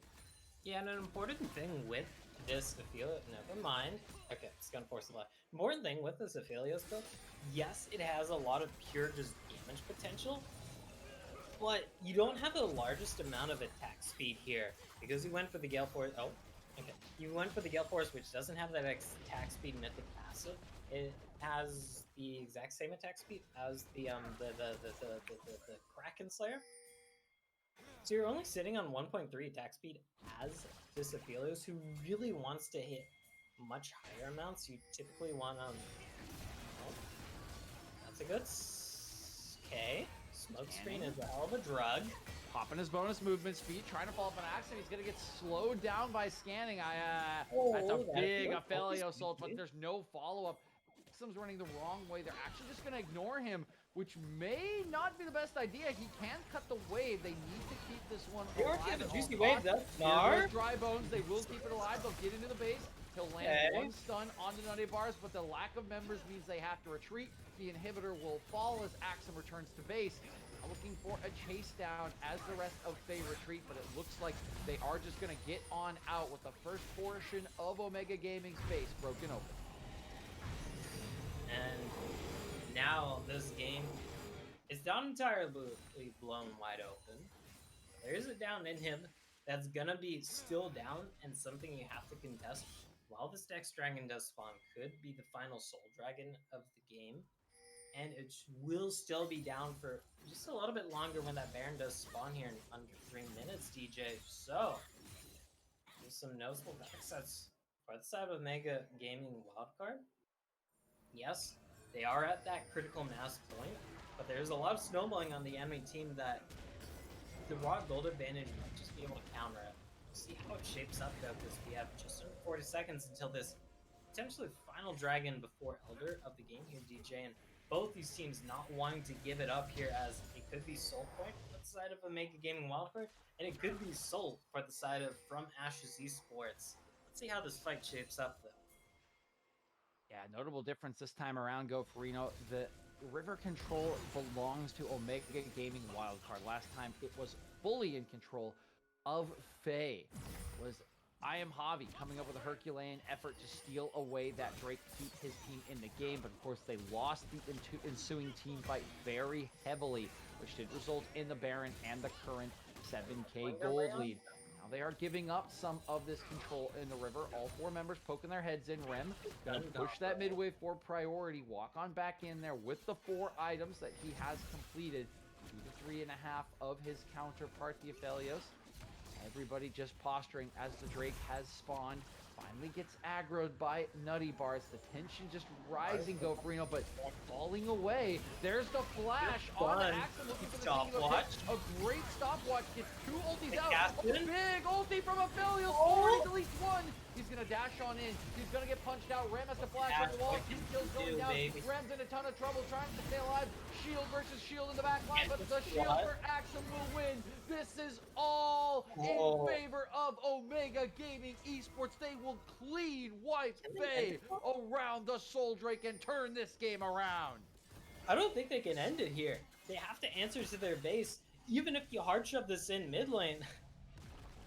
Yeah, and an important thing with this Ophelia, never mind. Okay, it's gonna force a lot. Important thing with this Ophelia stuff, yes, it has a lot of pure just damage potential, but you don't have the largest amount of attack speed here because you went for the Gale Force. Oh, okay. You went for the Gale Force, which doesn't have that attack speed mythic passive. It has the exact same attack speed as the Kraken Slayer. So you're only sitting on 1.3 attack speed as this Aphelios, who really wants to hit much higher amounts. You typically want oh, that's a good. Okay, smoke screen is a hell of a drug. Popping his bonus movement speed, trying to follow up an accident. He's gonna get slowed down by scanning. That's a big Aphelios ult, but there's no follow-up. Xm's running the wrong way. They're actually just gonna ignore him, which may not be the best idea. He can cut the wave. They need to keep this one alive. They are juicy wave, though. Dry Bones. They will keep it alive. They'll get into the base. He'll land one stun onto Nutty Bars, but the lack of members means they have to retreat. The inhibitor will fall as Axum returns to base. Looking for a chase down as the rest of Faye retreat, but it looks like they are just going to get on out with the first portion of Omega Gaming's base broken open. And now this game is not entirely blown wide open. There is a down inhib that's going to be still down and something you have to contest. While this next dragon does spawn, could be the final soul dragon of the game. And it will still be down for just a little bit longer when that Baron does spawn here in under 3 minutes, DJ. So, there's some noticeable backsets for the side of Omega Gaming Wildcard. Yes, they are at that critical mass point, but there's a lot of snowballing on the enemy team that the raw gold advantage might just be able to counter it. We'll see how it shapes up though, because we have just under 40 seconds until this potentially final dragon before Elder of the game here, DJ. And both these teams not wanting to give it up here, as it could be Soul Point for the side of Omega Gaming Wildcard, and it could be Soul for the side of From Ashe's Esports. Let's see how this fight shapes up, though. Yeah, notable difference this time around, Go Farino. The river control belongs to Omega Gaming Wildcard. Last time it was fully in control of Faye. Was I Am Javi coming up with a Herculean effort to steal away that Drake, keep his team in the game, but of course they lost the ensuing team fight very heavily, which did result in the Baron and the current 7k gold lead. Now they are giving up some of this control in the river. All 4 members poking their heads in. Rem gonna push that midway for priority, walk on back in there with the 4 items that he has completed. 2 to 3.5 of his counterpart, the Aphelios. Everybody just posturing as the Drake has spawned. Finally gets aggroed by Nutty Bars. The tension just rising, Gopherino, but falling away. There's the flash on Axel looking for the stopwatch. A great stopwatch. Gets 2 ultis out. Gaston. A big ulti from Aphelios. Already deletes 1. He's going to dash on in. He's going to get punched out. Ram has to flash on the wall. 2 kills going down. Baby. Ram's in a ton of trouble trying to stay alive. Shield versus shield in the back line, but the shield for Axel will win. This is all in favor of Omega Gaming Esports. They will clean wipe Faye around the Soul Drake and turn this game around. I don't think they can end it here. They have to answer to their base. Even if you hard shove this in mid lane,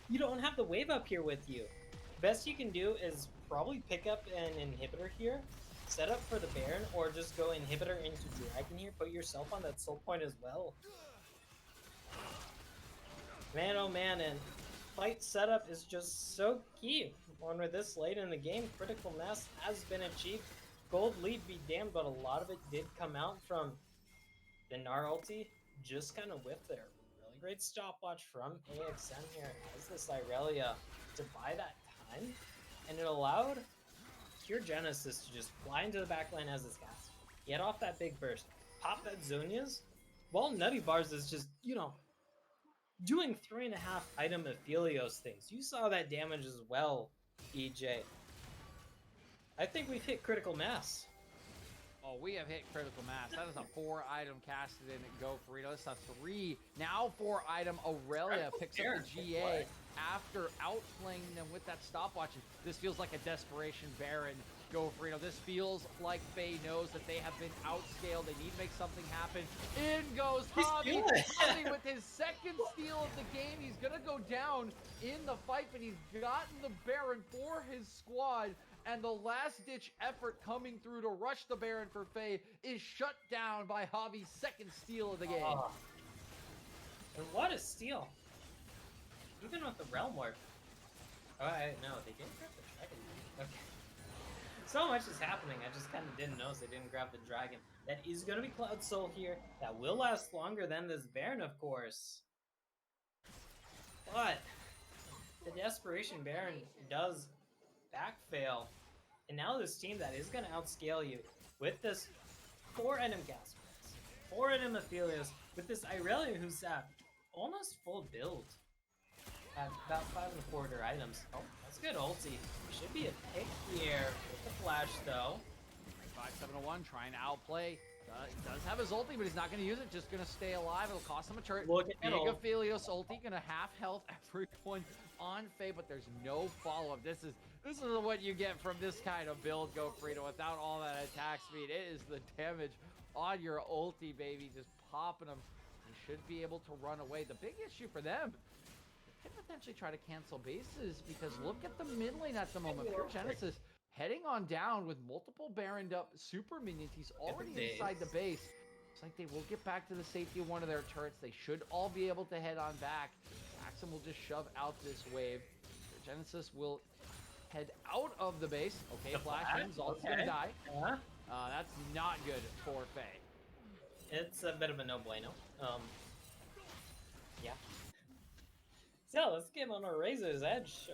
you don't have the wave up here with you. Best you can do is probably pick up an inhibitor here, set up for the Baron, or just go inhibitor into Dragon here, put yourself on that soul point as well. Man, oh man, and fight setup is just so key. When we're this late in the game, critical mass has been achieved. Gold lead be damned, but a lot of it did come out from the Gnar ulti. Just kind of whiffed there. Really great stopwatch from AXM here as this Irelia to buy that time, and it allowed Pure Genesis to just fly into the backline as this cast, get off that big burst, pop that Zonia's, while Nutty Bars is just, you know, doing 3.5 item Aphelios things. You saw that damage as well, EJ. I think we've hit critical mass. Oh, we have hit critical mass. That is a 4-item casted in Gopherino. That's a 3, now 4-item Aurelia picks up the GA after outplaying them with that stopwatch. This feels like a desperation Baron, Gopherino. This feels like Faye knows that they have been outscaled. They need to make something happen. In goes Hobby. Hobby with his 2nd steal of the game. He's going to go down in the fight, but he's gotten the Baron for his squad. And the last-ditch effort coming through to rush the Baron for Faye is shut down by Hobby's 2nd steal of the game. And what a steal. Even with the Realm Warp. Oh, no, they didn't grab the Dragon. Okay. So much is happening, I just kind of didn't notice they didn't grab the Dragon. That is going to be Cloud Soul here. That will last longer than this Baron, of course. But the Desperation Baron does backfail. And now this team that is going to outscale you with this 4-item gas, 4-item Aphelios, with this Irelia who's at almost full build. At about 5 1/4 items. Oh, that's good ulti. Should be a pick here with the flash though. 5-7-1 trying to outplay. He does have his ulti, but he's not going to use it. Just going to stay alive. It'll cost him a turret. Look at Big Aphelios ulti. Going to half health everyone on Faye, but there's no follow-up. This is what you get from this kind of build, Gopherino, without all that attack speed. It is the damage on your ulti, baby. Just popping them. You should be able to run away. The big issue for them, they can potentially try to cancel bases, because look at the mid lane at the moment. Pure Genesis heading on down with multiple Baroned up super minions. He's already inside the base. Looks like they will get back to the safety of one of their turrets. They should all be able to head on back. Jackson will just shove out this wave. Pure Genesis will head out of the base. Okay, flash in. Zalt's gonna die. That's not good for Faye. It's a bit of a no bueno. Yeah. So let's get on our razor's edge.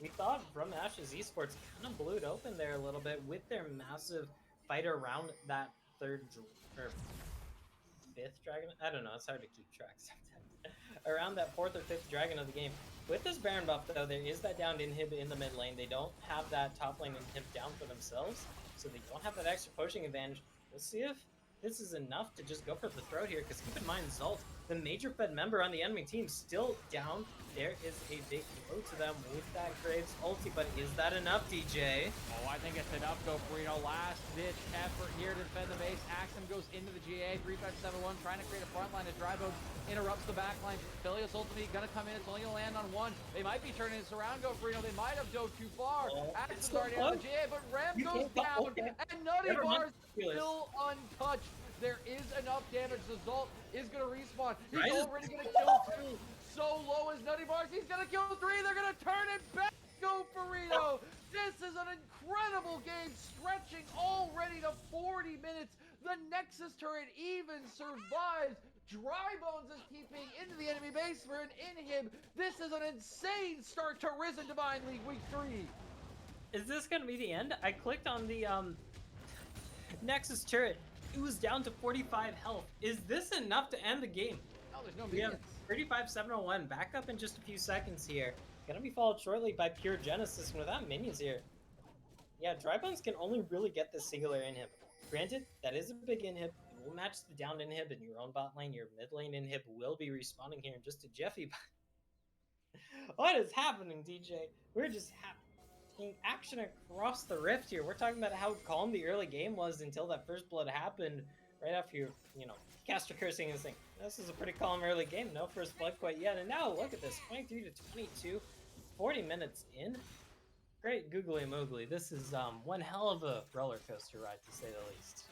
We thought from Ashe's Esports kind of blew it open there a little bit with their massive fight around that 3rd or 5th dragon. I don't know, it's hard to keep track sometimes. Around that 4th or 5th dragon of the game. With this Baron buff though, there is that downed inhib in the mid lane. They don't have that top lane inhib down for themselves, so they don't have that extra pushing advantage. We'll see if this is enough to just go for the throw here, because keep in mind, Zalt, the major fed member on the enemy team, still down. There is a big blow to them with that Graves ulti, but is that enough, DJ? Oh, I think it's enough, Gopherino. Last ditch effort here to defend the base. Axum goes into the GA, 3-5-7-1, trying to create a front line as Drybo interrupts the back line. Aphelios ultimate gonna come in, it's only gonna land on 1. They might be turning this around, Gopherino. They might have dove too far. Axum's already on the GA, but Ram goes down, and Nutty Bars still untouched. There is enough damage. The Zalt is going to respawn. He's already going to kill 2. So low as Nutty Bars. He's going to kill 3. They're going to turn it back. Gopherino. This is an incredible game, stretching already to 40 minutes. The Nexus turret even survives. Dry Bones is keeping into the enemy base for an inhib. This is an insane start to Risen Divine League Week 3. Is this gonna be the end? I clicked on the Nexus turret. It was down to 45 health. Is this enough to end the game? Oh, there's no We have minions. 35701 back up in just a few seconds here. Gonna be followed shortly by Pure Genesis and without minions here. Yeah, Dry Bones can only really get this singular inhib. Granted, that is a big inhib. It will match the down inhib in your own bot lane. Your mid lane inhib will be respawning here in just a Jeffy. What is happening, DJ? We're just having action across the rift here. We're talking about how calm the early game was until that first blood happened right after you caster cursing and thing. This is a pretty calm early game. No first blood quite yet. And now look at this, 23 to 22, 40 minutes in. Great googly moogly. This is one hell of a roller coaster ride, to say the least.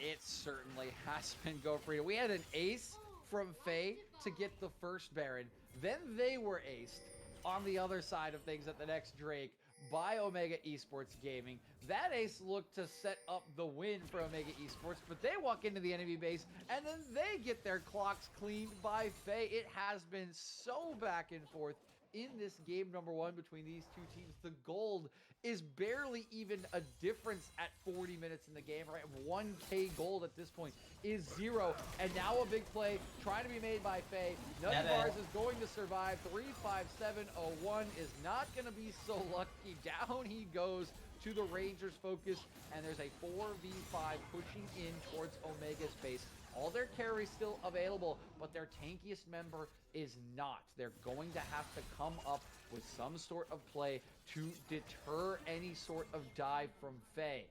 It certainly has been Go Free. We had an ace from Faye to get the first Baron. Then they were aced on the other side of things at the next Drake by Omega Esports Gaming. That ace looked to set up the win for Omega Esports, but they walk into the enemy base and then they get their clocks cleaned by Faye. It has been so back and forth in this game number one between these two teams. The gold is barely even a difference at 40 minutes in the game, right? 1K gold at this point is 0. And now a big play trying to be made by Faye. Nutty Bars is going to survive. 35701 is not going to be so lucky. Down he goes to the Rangers focus, and there's a 4v5 pushing in towards Omega's base. All their carries still available, but their tankiest member is not. They're going to have to come up with some sort of play to deter any sort of dive from Faye.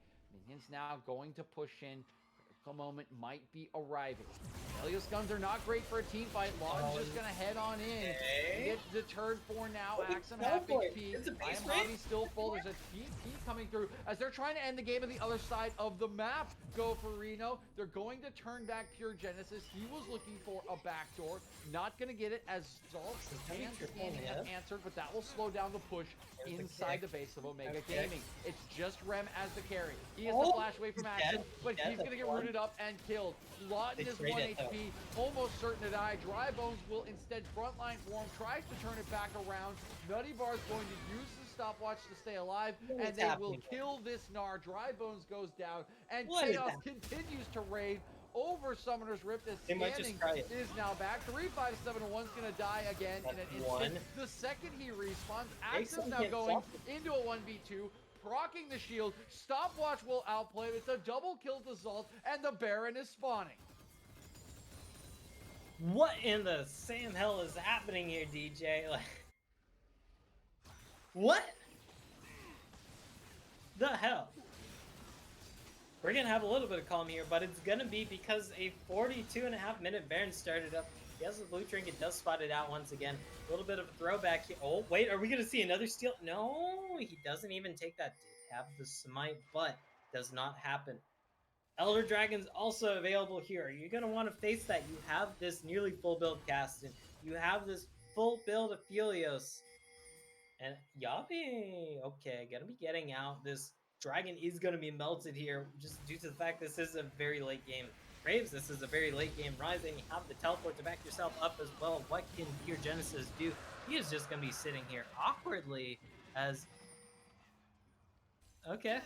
Minions now going to push in. Critical moment might be arriving. Helios guns are not great for a team fight. Law's just gonna head on in. Get deterred for now. Axum half HP. I am Hobby still full. There's a TP coming through as they're trying to end the game on the other side of the map. Go for Reno. They're going to turn back Pure Genesis. He was looking for a backdoor. Not gonna get it as Zalt's and Scanning have answered, but that will slow down the push inside the base of Omega Gaming. It's just Rem as the carry. He has to flash away from Axum, but he's gonna get rooted up and killed. Lawton is 1 HP, almost certain to die. Dry Bones will instead frontline for him, tries to turn it back around. Nutty Bar's going to use the stopwatch to stay alive, and they will kill this Gnar. Dry Bones goes down, and Chaos continues to raid over Summoner's Rift as Scanning is now back. 35701's gonna die again in an instant. The second he respawns, Axum's now going into a 1v2. Procking the shield, stopwatch will outplay. It's a double kill to Zalt, and the Baron is spawning. What in the Sam hell is happening here, DJ? Like, what the hell? We're gonna have a little bit of calm here, but it's gonna be because a 42.5-minute Baron started up. He has the blue trinket, does spot it out once again. A little bit of a throwback here. Oh, wait, are we going to see another steal? No, he doesn't even take that. Did have the smite, but does not happen. Elder Dragon's also available here. You're going to want to face that. You have this nearly full build Caston. You have this full build of Helios. And Yabe, okay, going to be getting out. This Dragon is going to be melted here, just due to the fact this is a very late game. Braves, this is a very late game rising. You have the teleport to back yourself up as well. What can Pure Genesis do? He is just going to be sitting here awkwardly as... Okay.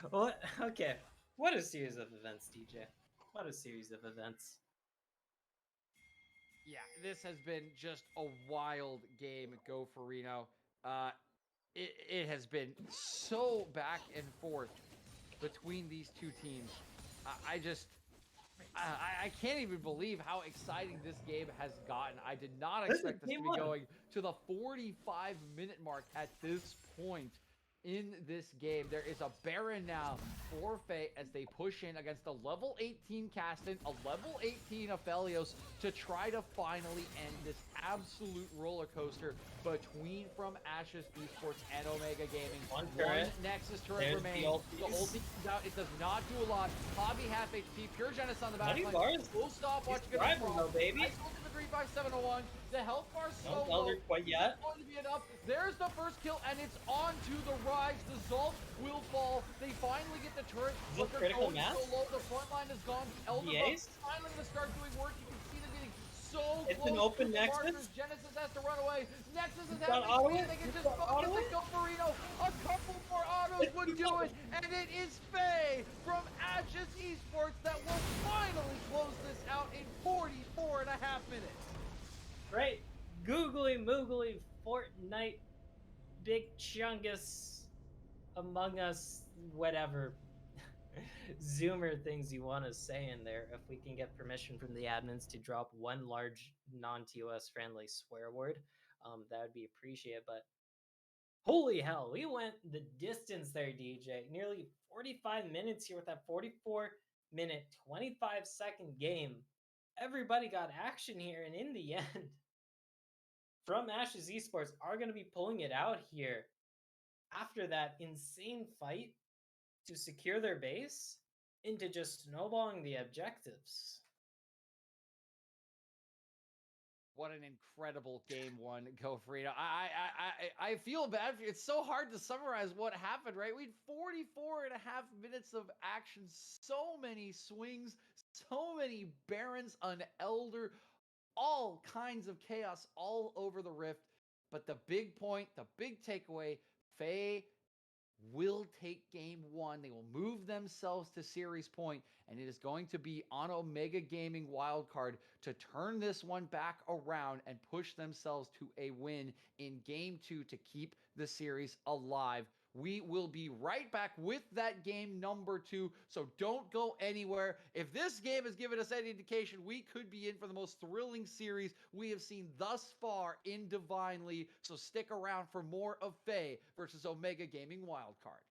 What? Okay. What a series of events, DJ. What a series of events. Yeah, this has been just a wild game. Go for Reno. It has been so back and forth between these two teams. I can't even believe how exciting this game has gotten. I did not expect this to be going to the 45-minute mark at this point in this game. There is a Baron now for Faye as they push in against a level 18 Caston, a level 18 Aphelios to try to finally end this absolute roller coaster between from Ashe's Esports and Omega Gaming. One Nexus turret remains. The ulti comes out. It does not do a lot. Hobby half HP. Pure Genesis on the back line. Full stopwatch. Though, baby. 35701. The health bar so Don't low. elder quite yet. It's going to be enough. There's the first kill, and it's on to the rise. The Zult will fall. They finally get the turret, but they're critical going mass? so low. The front line is gone. Elder The Buff ace? finally going to start doing work. You can see them getting so It's close an open to the Nexus. markers. Genesis has to run away. Nexus is got having auto speed. it. They can He's just got focus auto and it. go Burrito. A couple more autos would do it, and it is Faye from Ashe's Esports that will finally close this out in 44 and a half minutes. Right. Googly moogly Fortnite Big Chungus Among Us whatever Zoomer things you want to say in there. If we can get permission from the admins to drop one large non-TOS friendly swear word, that would be appreciated. But holy hell, we went the distance there, DJ. Nearly 45 minutes here with that 44-minute, 25-second game. Everybody got action here, and in the end, from Ashe's Esports are going to be pulling it out here after that insane fight to secure their base into just snowballing the objectives. What an incredible game one, Go Frito. I feel bad for you. It's so hard to summarize what happened, right? We had 44 and a half minutes of action, so many swings, so many Barons, an Elder, all kinds of chaos all over the Rift. But the big point, the big takeaway, Faye will take game one. They will move themselves to series point, and it is going to be on Omega Gaming Wildcard to turn this one back around and push themselves to a win in game two to keep the series alive. We will be right back with that game number two, so don't go anywhere. If this game has given us any indication, we could be in for the most thrilling series we have seen thus far in Divine League, so stick around for more of Faye versus Omega Gaming Wildcard.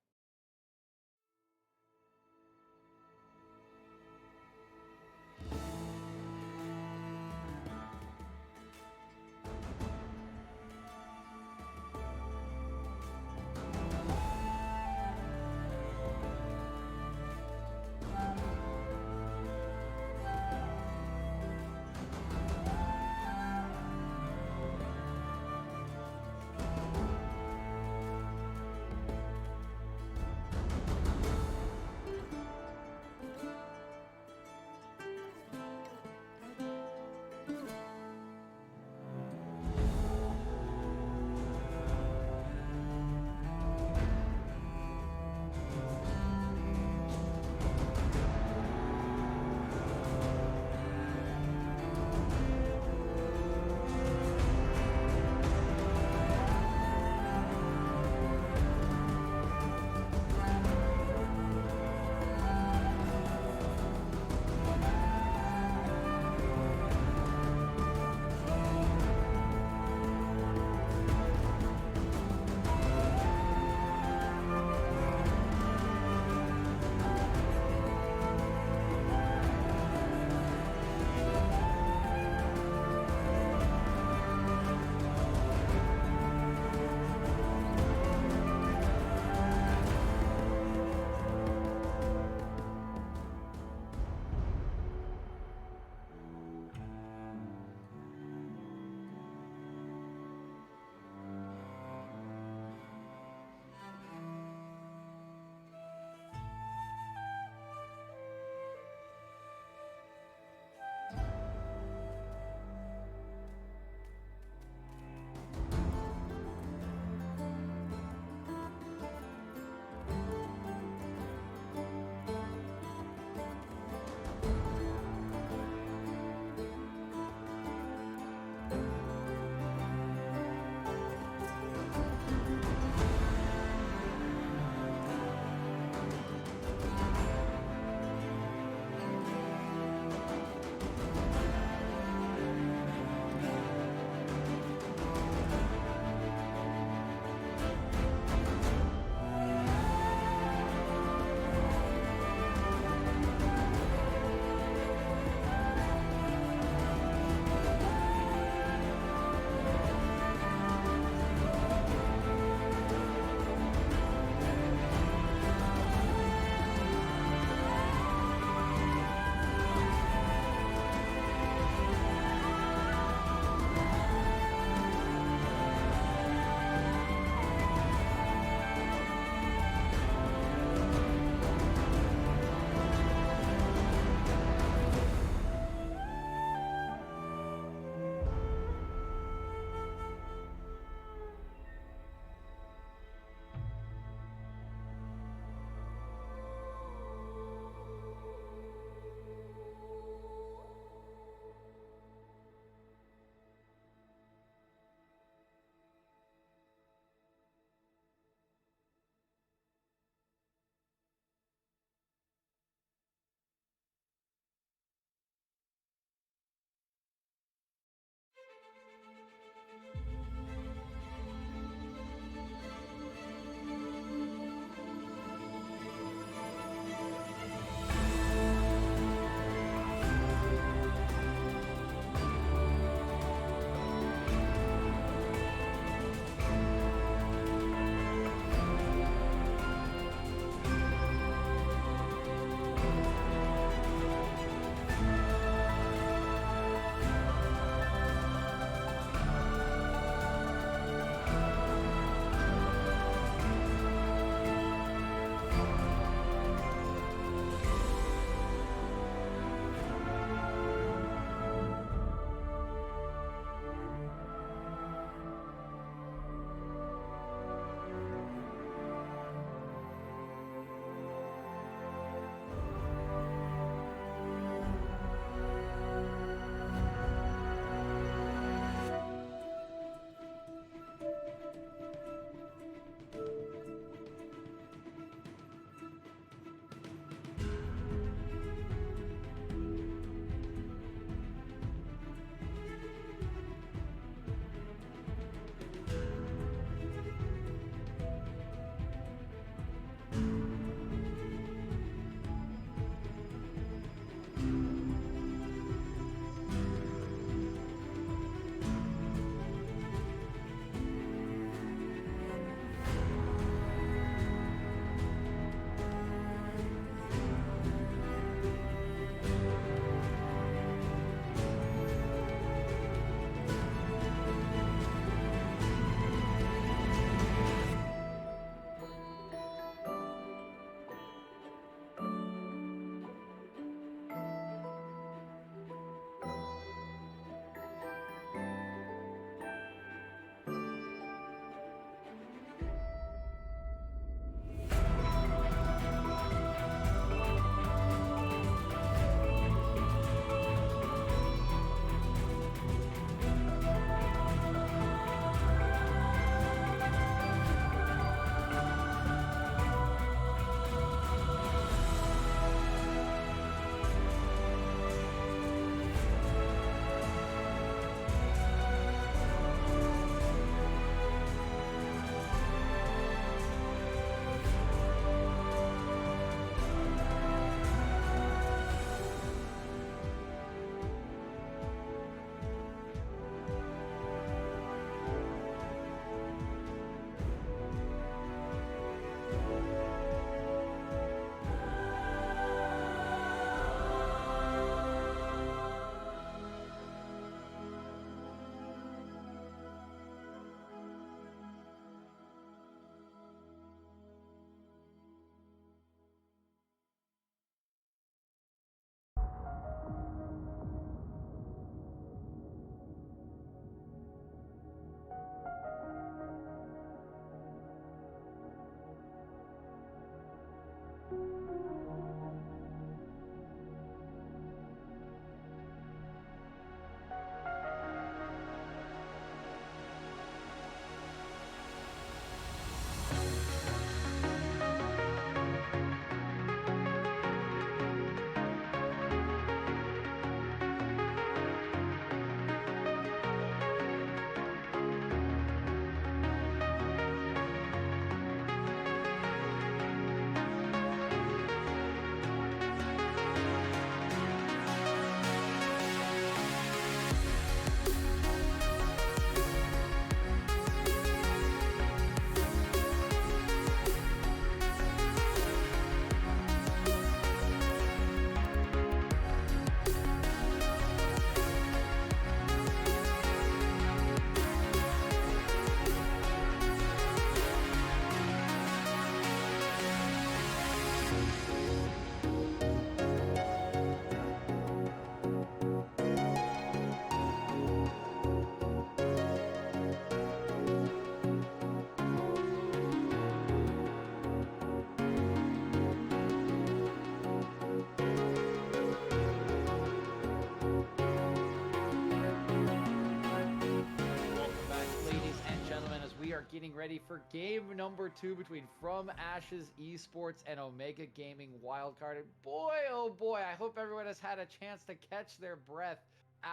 getting ready for game number 2 between From Ashes Esports and Omega Gaming Wildcard. And boy, oh boy, I hope everyone has had a chance to catch their breath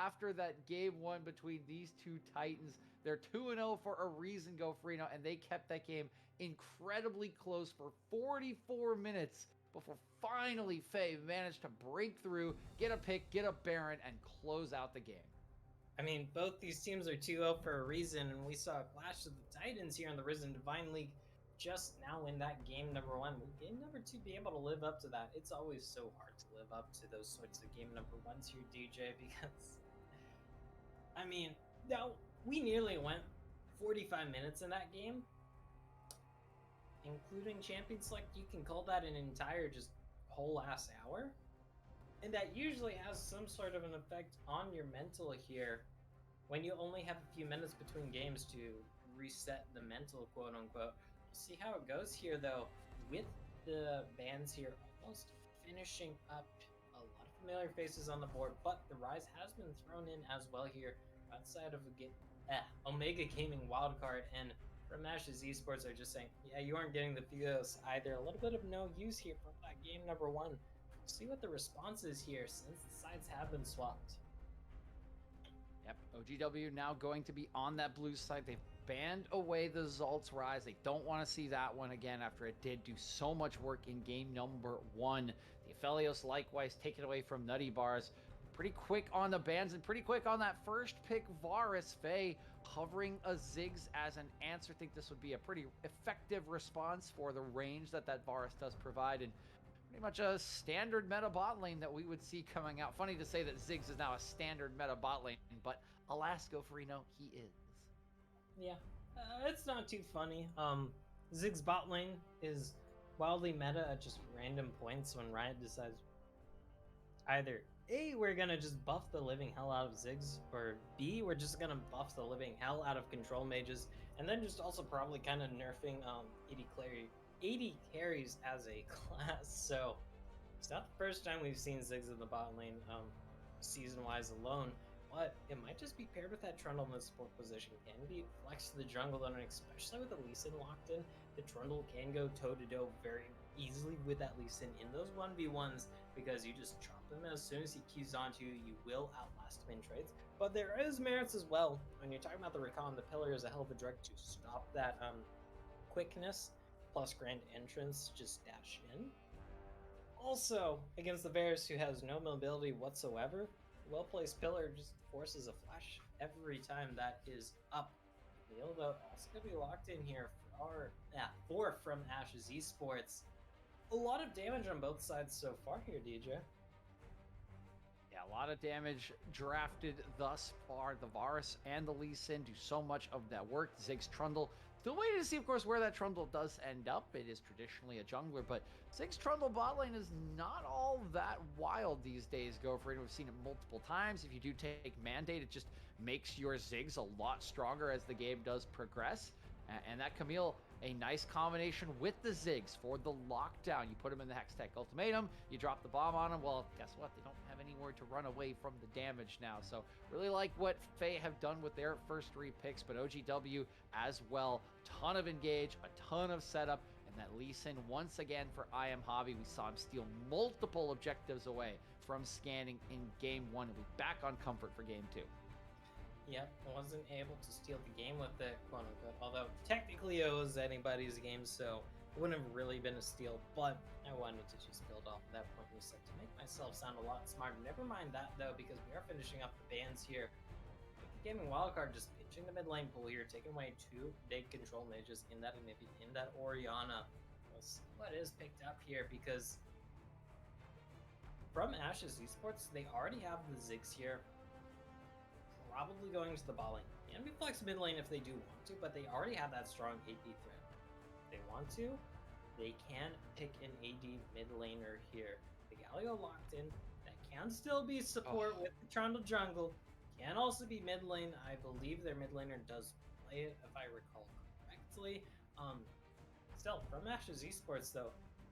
after that game one between these two Titans. They're 2-0 for a reason, Go Freno, and they kept that game incredibly close for 44 minutes before finally Faye managed to break through, get a pick, get a Baron, and close out the game. I mean, both these teams are 2-0 for a reason, and we saw a clash of the Titans here in the Risen Divine League just now in that game number 1. Will game number 2 be able to live up to that? It's always so hard to live up to those sorts of game number 1s here, DJ, because, I mean, now we nearly went 45 minutes in that game, including Champion Select. You can call that an entire just whole ass hour. And that usually has some sort of an effect on your mental here when you only have a few minutes between games to reset the mental, quote unquote. We'll see how it goes here, though, with the bans here almost finishing up. A lot of familiar faces on the board, but the Rise has been thrown in as well here outside of Omega Gaming Wildcard, and from Ashe's Esports are just saying, yeah, you aren't getting the Fios either. A little bit of no use here from that game number 1. See what the response is here since the sides have been swapped. Yep, OGW now going to be on that blue side. They've banned away the Zalt's Rise. They don't want to see that one again after it did do so much work in game number 1. The Aphelios likewise taken away from Nutty Bars. Pretty quick on the bans and pretty quick on that first pick. Varus Faye hovering a Ziggs as an answer. I think this would be a pretty effective response for the range that Varus does provide, and pretty much a standard meta bot lane that we would see coming out. Funny to say that Ziggs is now a standard meta bot lane, but alas, Go Freno, he is. Yeah, it's not too funny. Ziggs bot lane is wildly meta at just random points when Riot decides either A, we're gonna just buff the living hell out of Ziggs, or B, we're just gonna buff the living hell out of control mages, and then just also probably kind of nerfing 80 carries as a class. So it's not the first time we've seen Ziggs in the bot lane season-wise alone, but it might just be paired with that Trundle in the support position. Can be flexed to the jungle, and especially with the Lee Sin locked in, the Trundle can go toe-to-toe very easily with that Lee Sin in those 1v1s, because you just chop him as soon as he keys onto you, you will outlast him in trades. But there is merits as well. When you're talking about the Recon, the Pillar is a hell of a drug to stop that quickness, plus Grand Entrance, just dash in. Also, against the Varus, who has no mobility whatsoever, well-placed Pillar just forces a flash every time that is up. Neil, though, also going to be locked in here for from Ashe's Esports. A lot of damage on both sides so far here, DJ. Yeah, a lot of damage drafted thus far. The Varus and the Lee Sin do so much of that work. Ziggs Trundle, still waiting to see, of course, where that Trundle does end up. It is traditionally a jungler, but Ziggs Trundle bot lane is not all that wild these days, Go Freno. We've seen it multiple times. If you do take Mandate, it just makes your Ziggs a lot stronger as the game does progress. And that Camille, a nice combination with the Ziggs for the lockdown. You put them in the Hextech Ultimatum, you drop the bomb on them. Well, guess what? They don't have anywhere to run away from the damage now. So really like what Faye have done with their first 3 picks, but OGW as well. Ton of engage, a ton of setup, and that Lee Sin once again for I Am Hobby. We saw him steal multiple objectives away from scanning in game 1. He'll be back on comfort for game 2. Yep, wasn't able to steal the game with it, quote unquote. Although technically it was anybody's game, so it wouldn't have really been a steal. But I wanted to just build off of that point in a sec to make myself sound a lot smarter. Never mind that though, because we are finishing up the bans here. Gaming Wildcard just pitching the mid lane pool here, taking away 2 big control mages in that Inibi, in that Orianna. We'll see what is picked up here, because from Ashe's Esports, they already have the Ziggs here. Probably going to the bot lane. Can be flex mid lane if they do want to, but they already have that strong AP threat. If they want to, they can pick an AD mid laner here. The Galio locked in. That can still be support with the Trundle jungle. Can also be mid lane. I believe their mid laner does play it, if I recall correctly. Still, from Ashe's Esports though,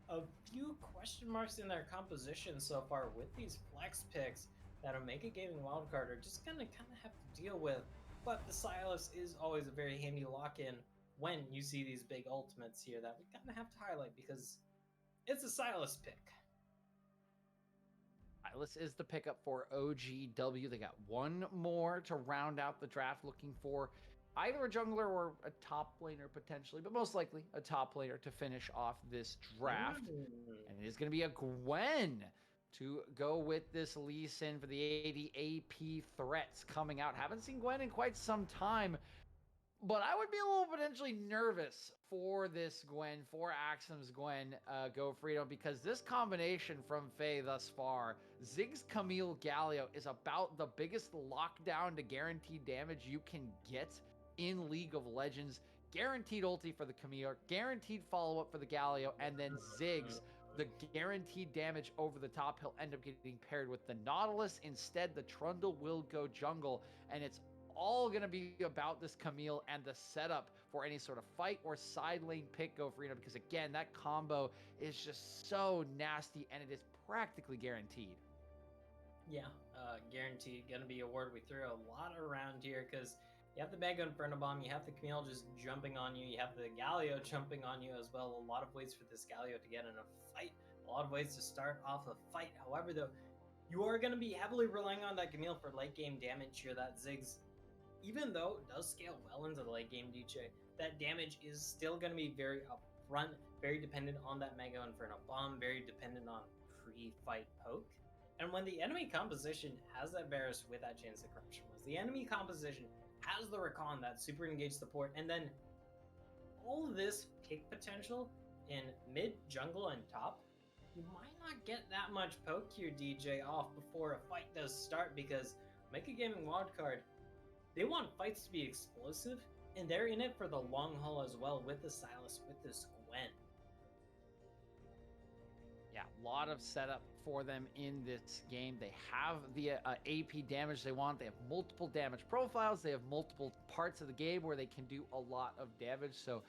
a few question marks in their composition so far with these flex picks that Omega Gaming Wildcard are just gonna kind of have to deal with. But the Silas is always a very handy lock-in when you see these big ultimates here that we kind of have to highlight, because it's a Silas pick. this is the pickup for OGW. They got one more to round out the draft, looking for either a jungler or a top laner potentially, but most likely a top laner to finish off this draft. And it is going to be a Gwen to go with this Lee Sin for the 80 AP threats coming out. Haven't seen Gwen in quite some time, but I would be a little potentially nervous for this Gwen, for Axum's Gwen, Go Freedom, because this combination from Faye thus far, Ziggs, Camille, Galio, is about the biggest lockdown to guaranteed damage you can get in League of Legends. Guaranteed ulti for the Camille, guaranteed follow-up for the Galio, and then Ziggs, the guaranteed damage over the top. He'll end up getting paired with the Nautilus. Instead, the Trundle will go jungle, and it's all going to be about this Camille and the setup for any sort of fight or side lane pick, Go Freedom, because again, that combo is just so nasty, and it is practically guaranteed. Yeah, guaranteed. Gonna be a word we threw a lot around here, because you have the Mega Inferno Bomb, you have the Camille just jumping on you, you have the Galio jumping on you as well. A lot of ways for this Galio to get in a fight, a lot of ways to start off a fight. However, though, you are going to be heavily relying on that Camille for late game damage here. That Ziggs, even though it does scale well into the late game, DJ, that damage is still going to be very upfront, very dependent on that Mega Inferno Bomb, very dependent on pre-fight poke. And when the enemy composition has that Varus with that chance of corruption, was the enemy composition has the Rakan, that super engaged support, and then all of this pick potential in mid, jungle, and top, you might not get that much poke here, DJ, off before a fight does start, because Mega Gaming Wildcard, they want fights to be explosive, and they're in it for the long haul as well with the Sylas, with this Gwen. Yeah, a lot of setup for them in this game. They have the AP damage they want. They have multiple damage profiles. They have multiple parts of the game where they can do a lot of damage. So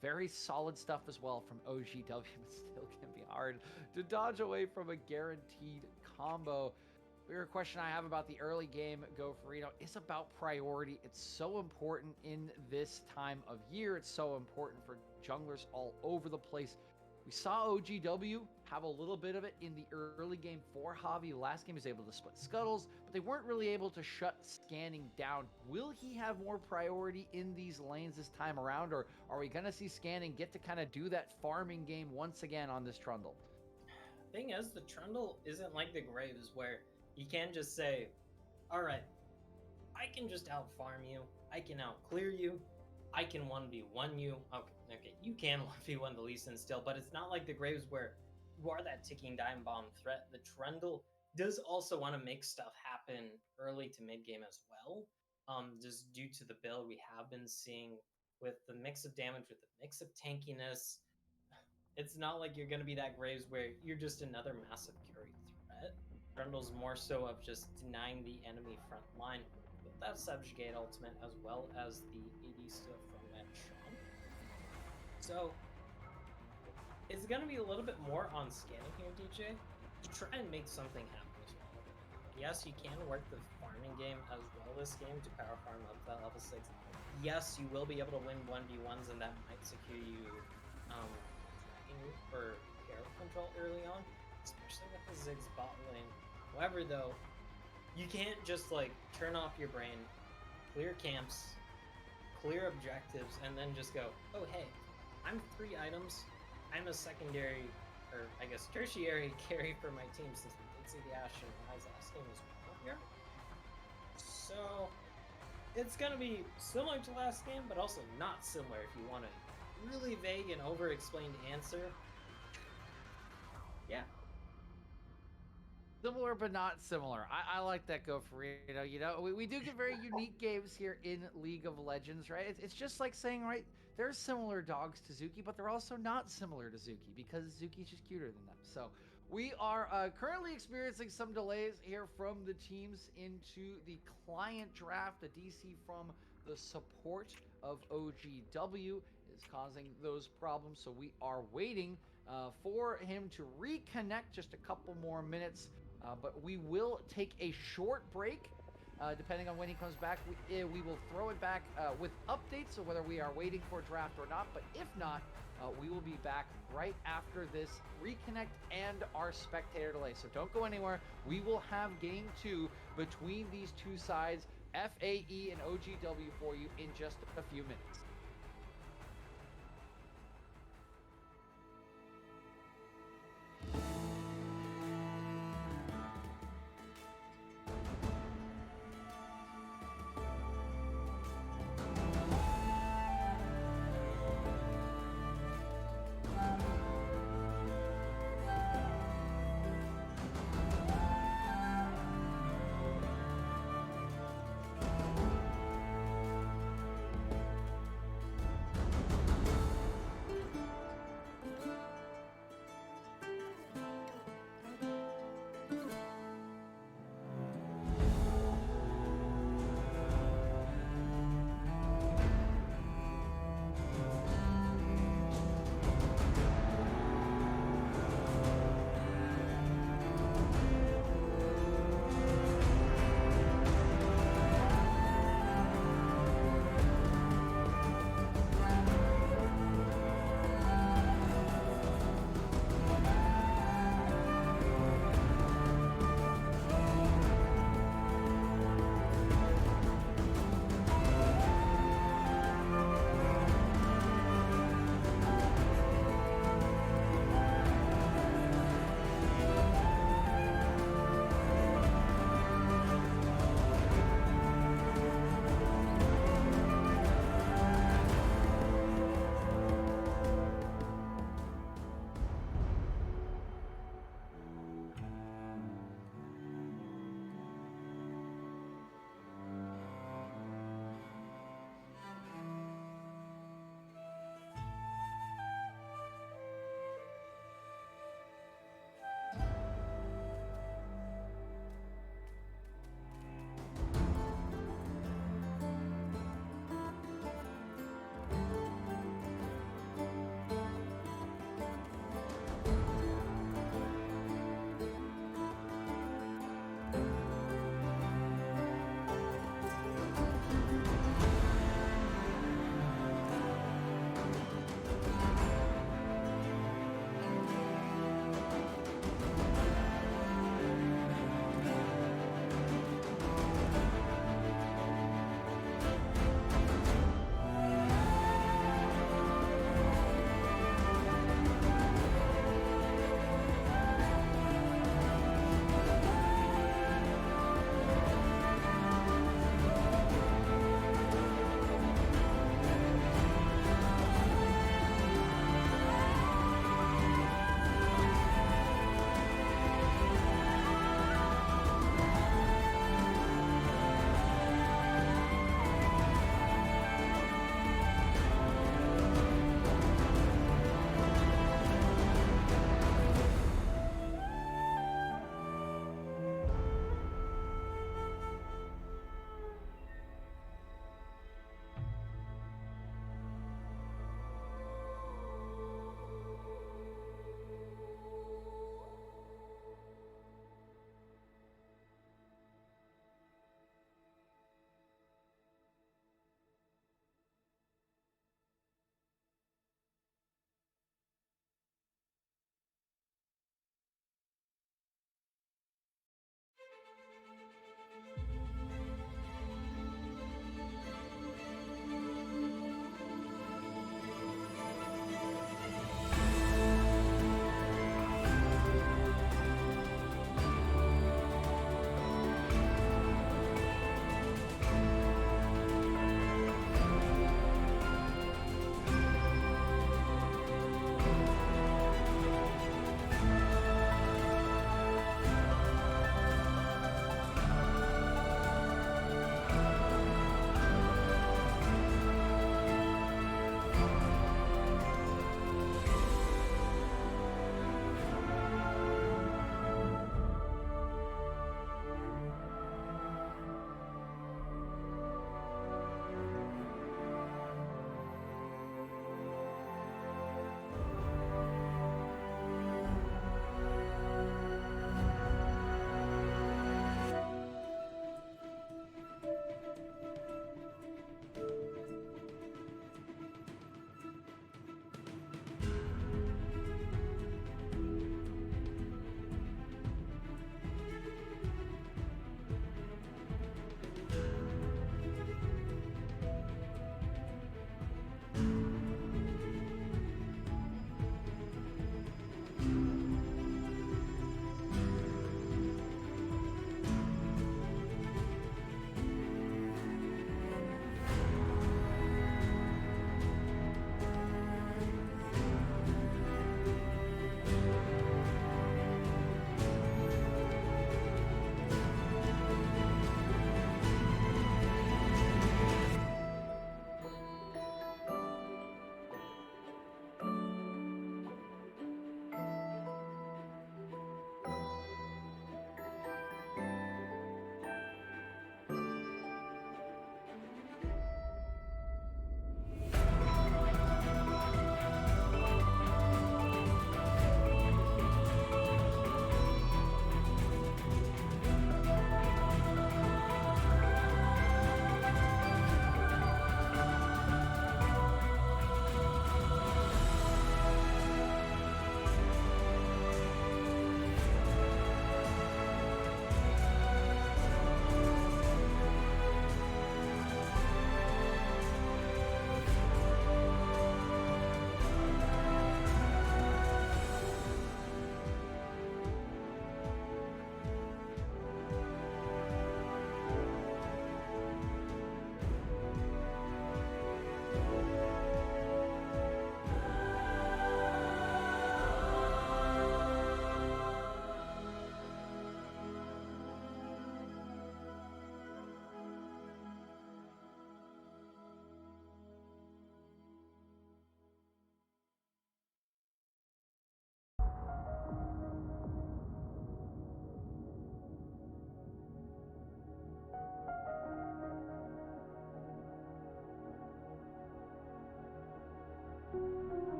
very solid stuff as well from OGW, but still can be hard to dodge away from a guaranteed combo. Bigger question I have about the early game, Go Farino, is about priority. It's so important in this time of year. It's so important for junglers all over the place. We saw OGW have a little bit of it in the early game for Javi. Last game he was able to split scuttles, but they weren't really able to shut scanning down. Will he have more priority in these lanes this time around, or are we going to see scanning get to kind of do that farming game once again on this Trundle? Thing is, the Trundle isn't like the Graves where you can just say, all right, I can just out-farm you, I can out-clear you, I can 1v1 you. Okay, you can 1v1 the Lee Sin still, but it's not like the Graves where you are that ticking time bomb threat. The Trundle does also want to make stuff happen early to mid-game as well, just due to the build we have been seeing with the mix of damage, with the mix of tankiness. It's not like you're going to be that Graves where you're just another massive carry threat. Trundle's more so of just denying the enemy front line with that Subjugate ultimate, as well as the AD stuff from that Chomp. So it's going to be a little bit more on scanning here, DJ, to try and make something happen as well. Yes, you can work the farming game as well this game to power farm up to that level 6. Yes, you will be able to win 1v1s, and that might secure you Dragon Root for carry control early on, especially with the Ziggs bot lane. However, though, you can't just like turn off your brain, clear camps, clear objectives, and then just go, oh hey, I'm 3 items, I'm a secondary, or I guess tertiary carry for my team, since we did see the Ashe and Rise last game as well here. So it's gonna be similar to last game, but also not similar if you want a really vague and over-explained answer. Yeah. Similar but not similar. I like that, Go Farino. You know, we do get very unique games here in League of Legends, right? It's just like saying, right, they're similar dogs to Zuki, but they're also not similar to Zuki because Zuki's just cuter than them. So we are currently experiencing some delays here from the teams into the client draft. A DC from the support of OGW is causing those problems, so we are waiting for him to reconnect. Just a couple more minutes. But we will take a short break, Depending on when he comes back, we will throw it back with updates of whether we are waiting for draft or not. But if not, we will be back right after this reconnect and our spectator delay. So don't go anywhere. We will have game 2 between these two sides, FAE and OGW, for you in just a few minutes.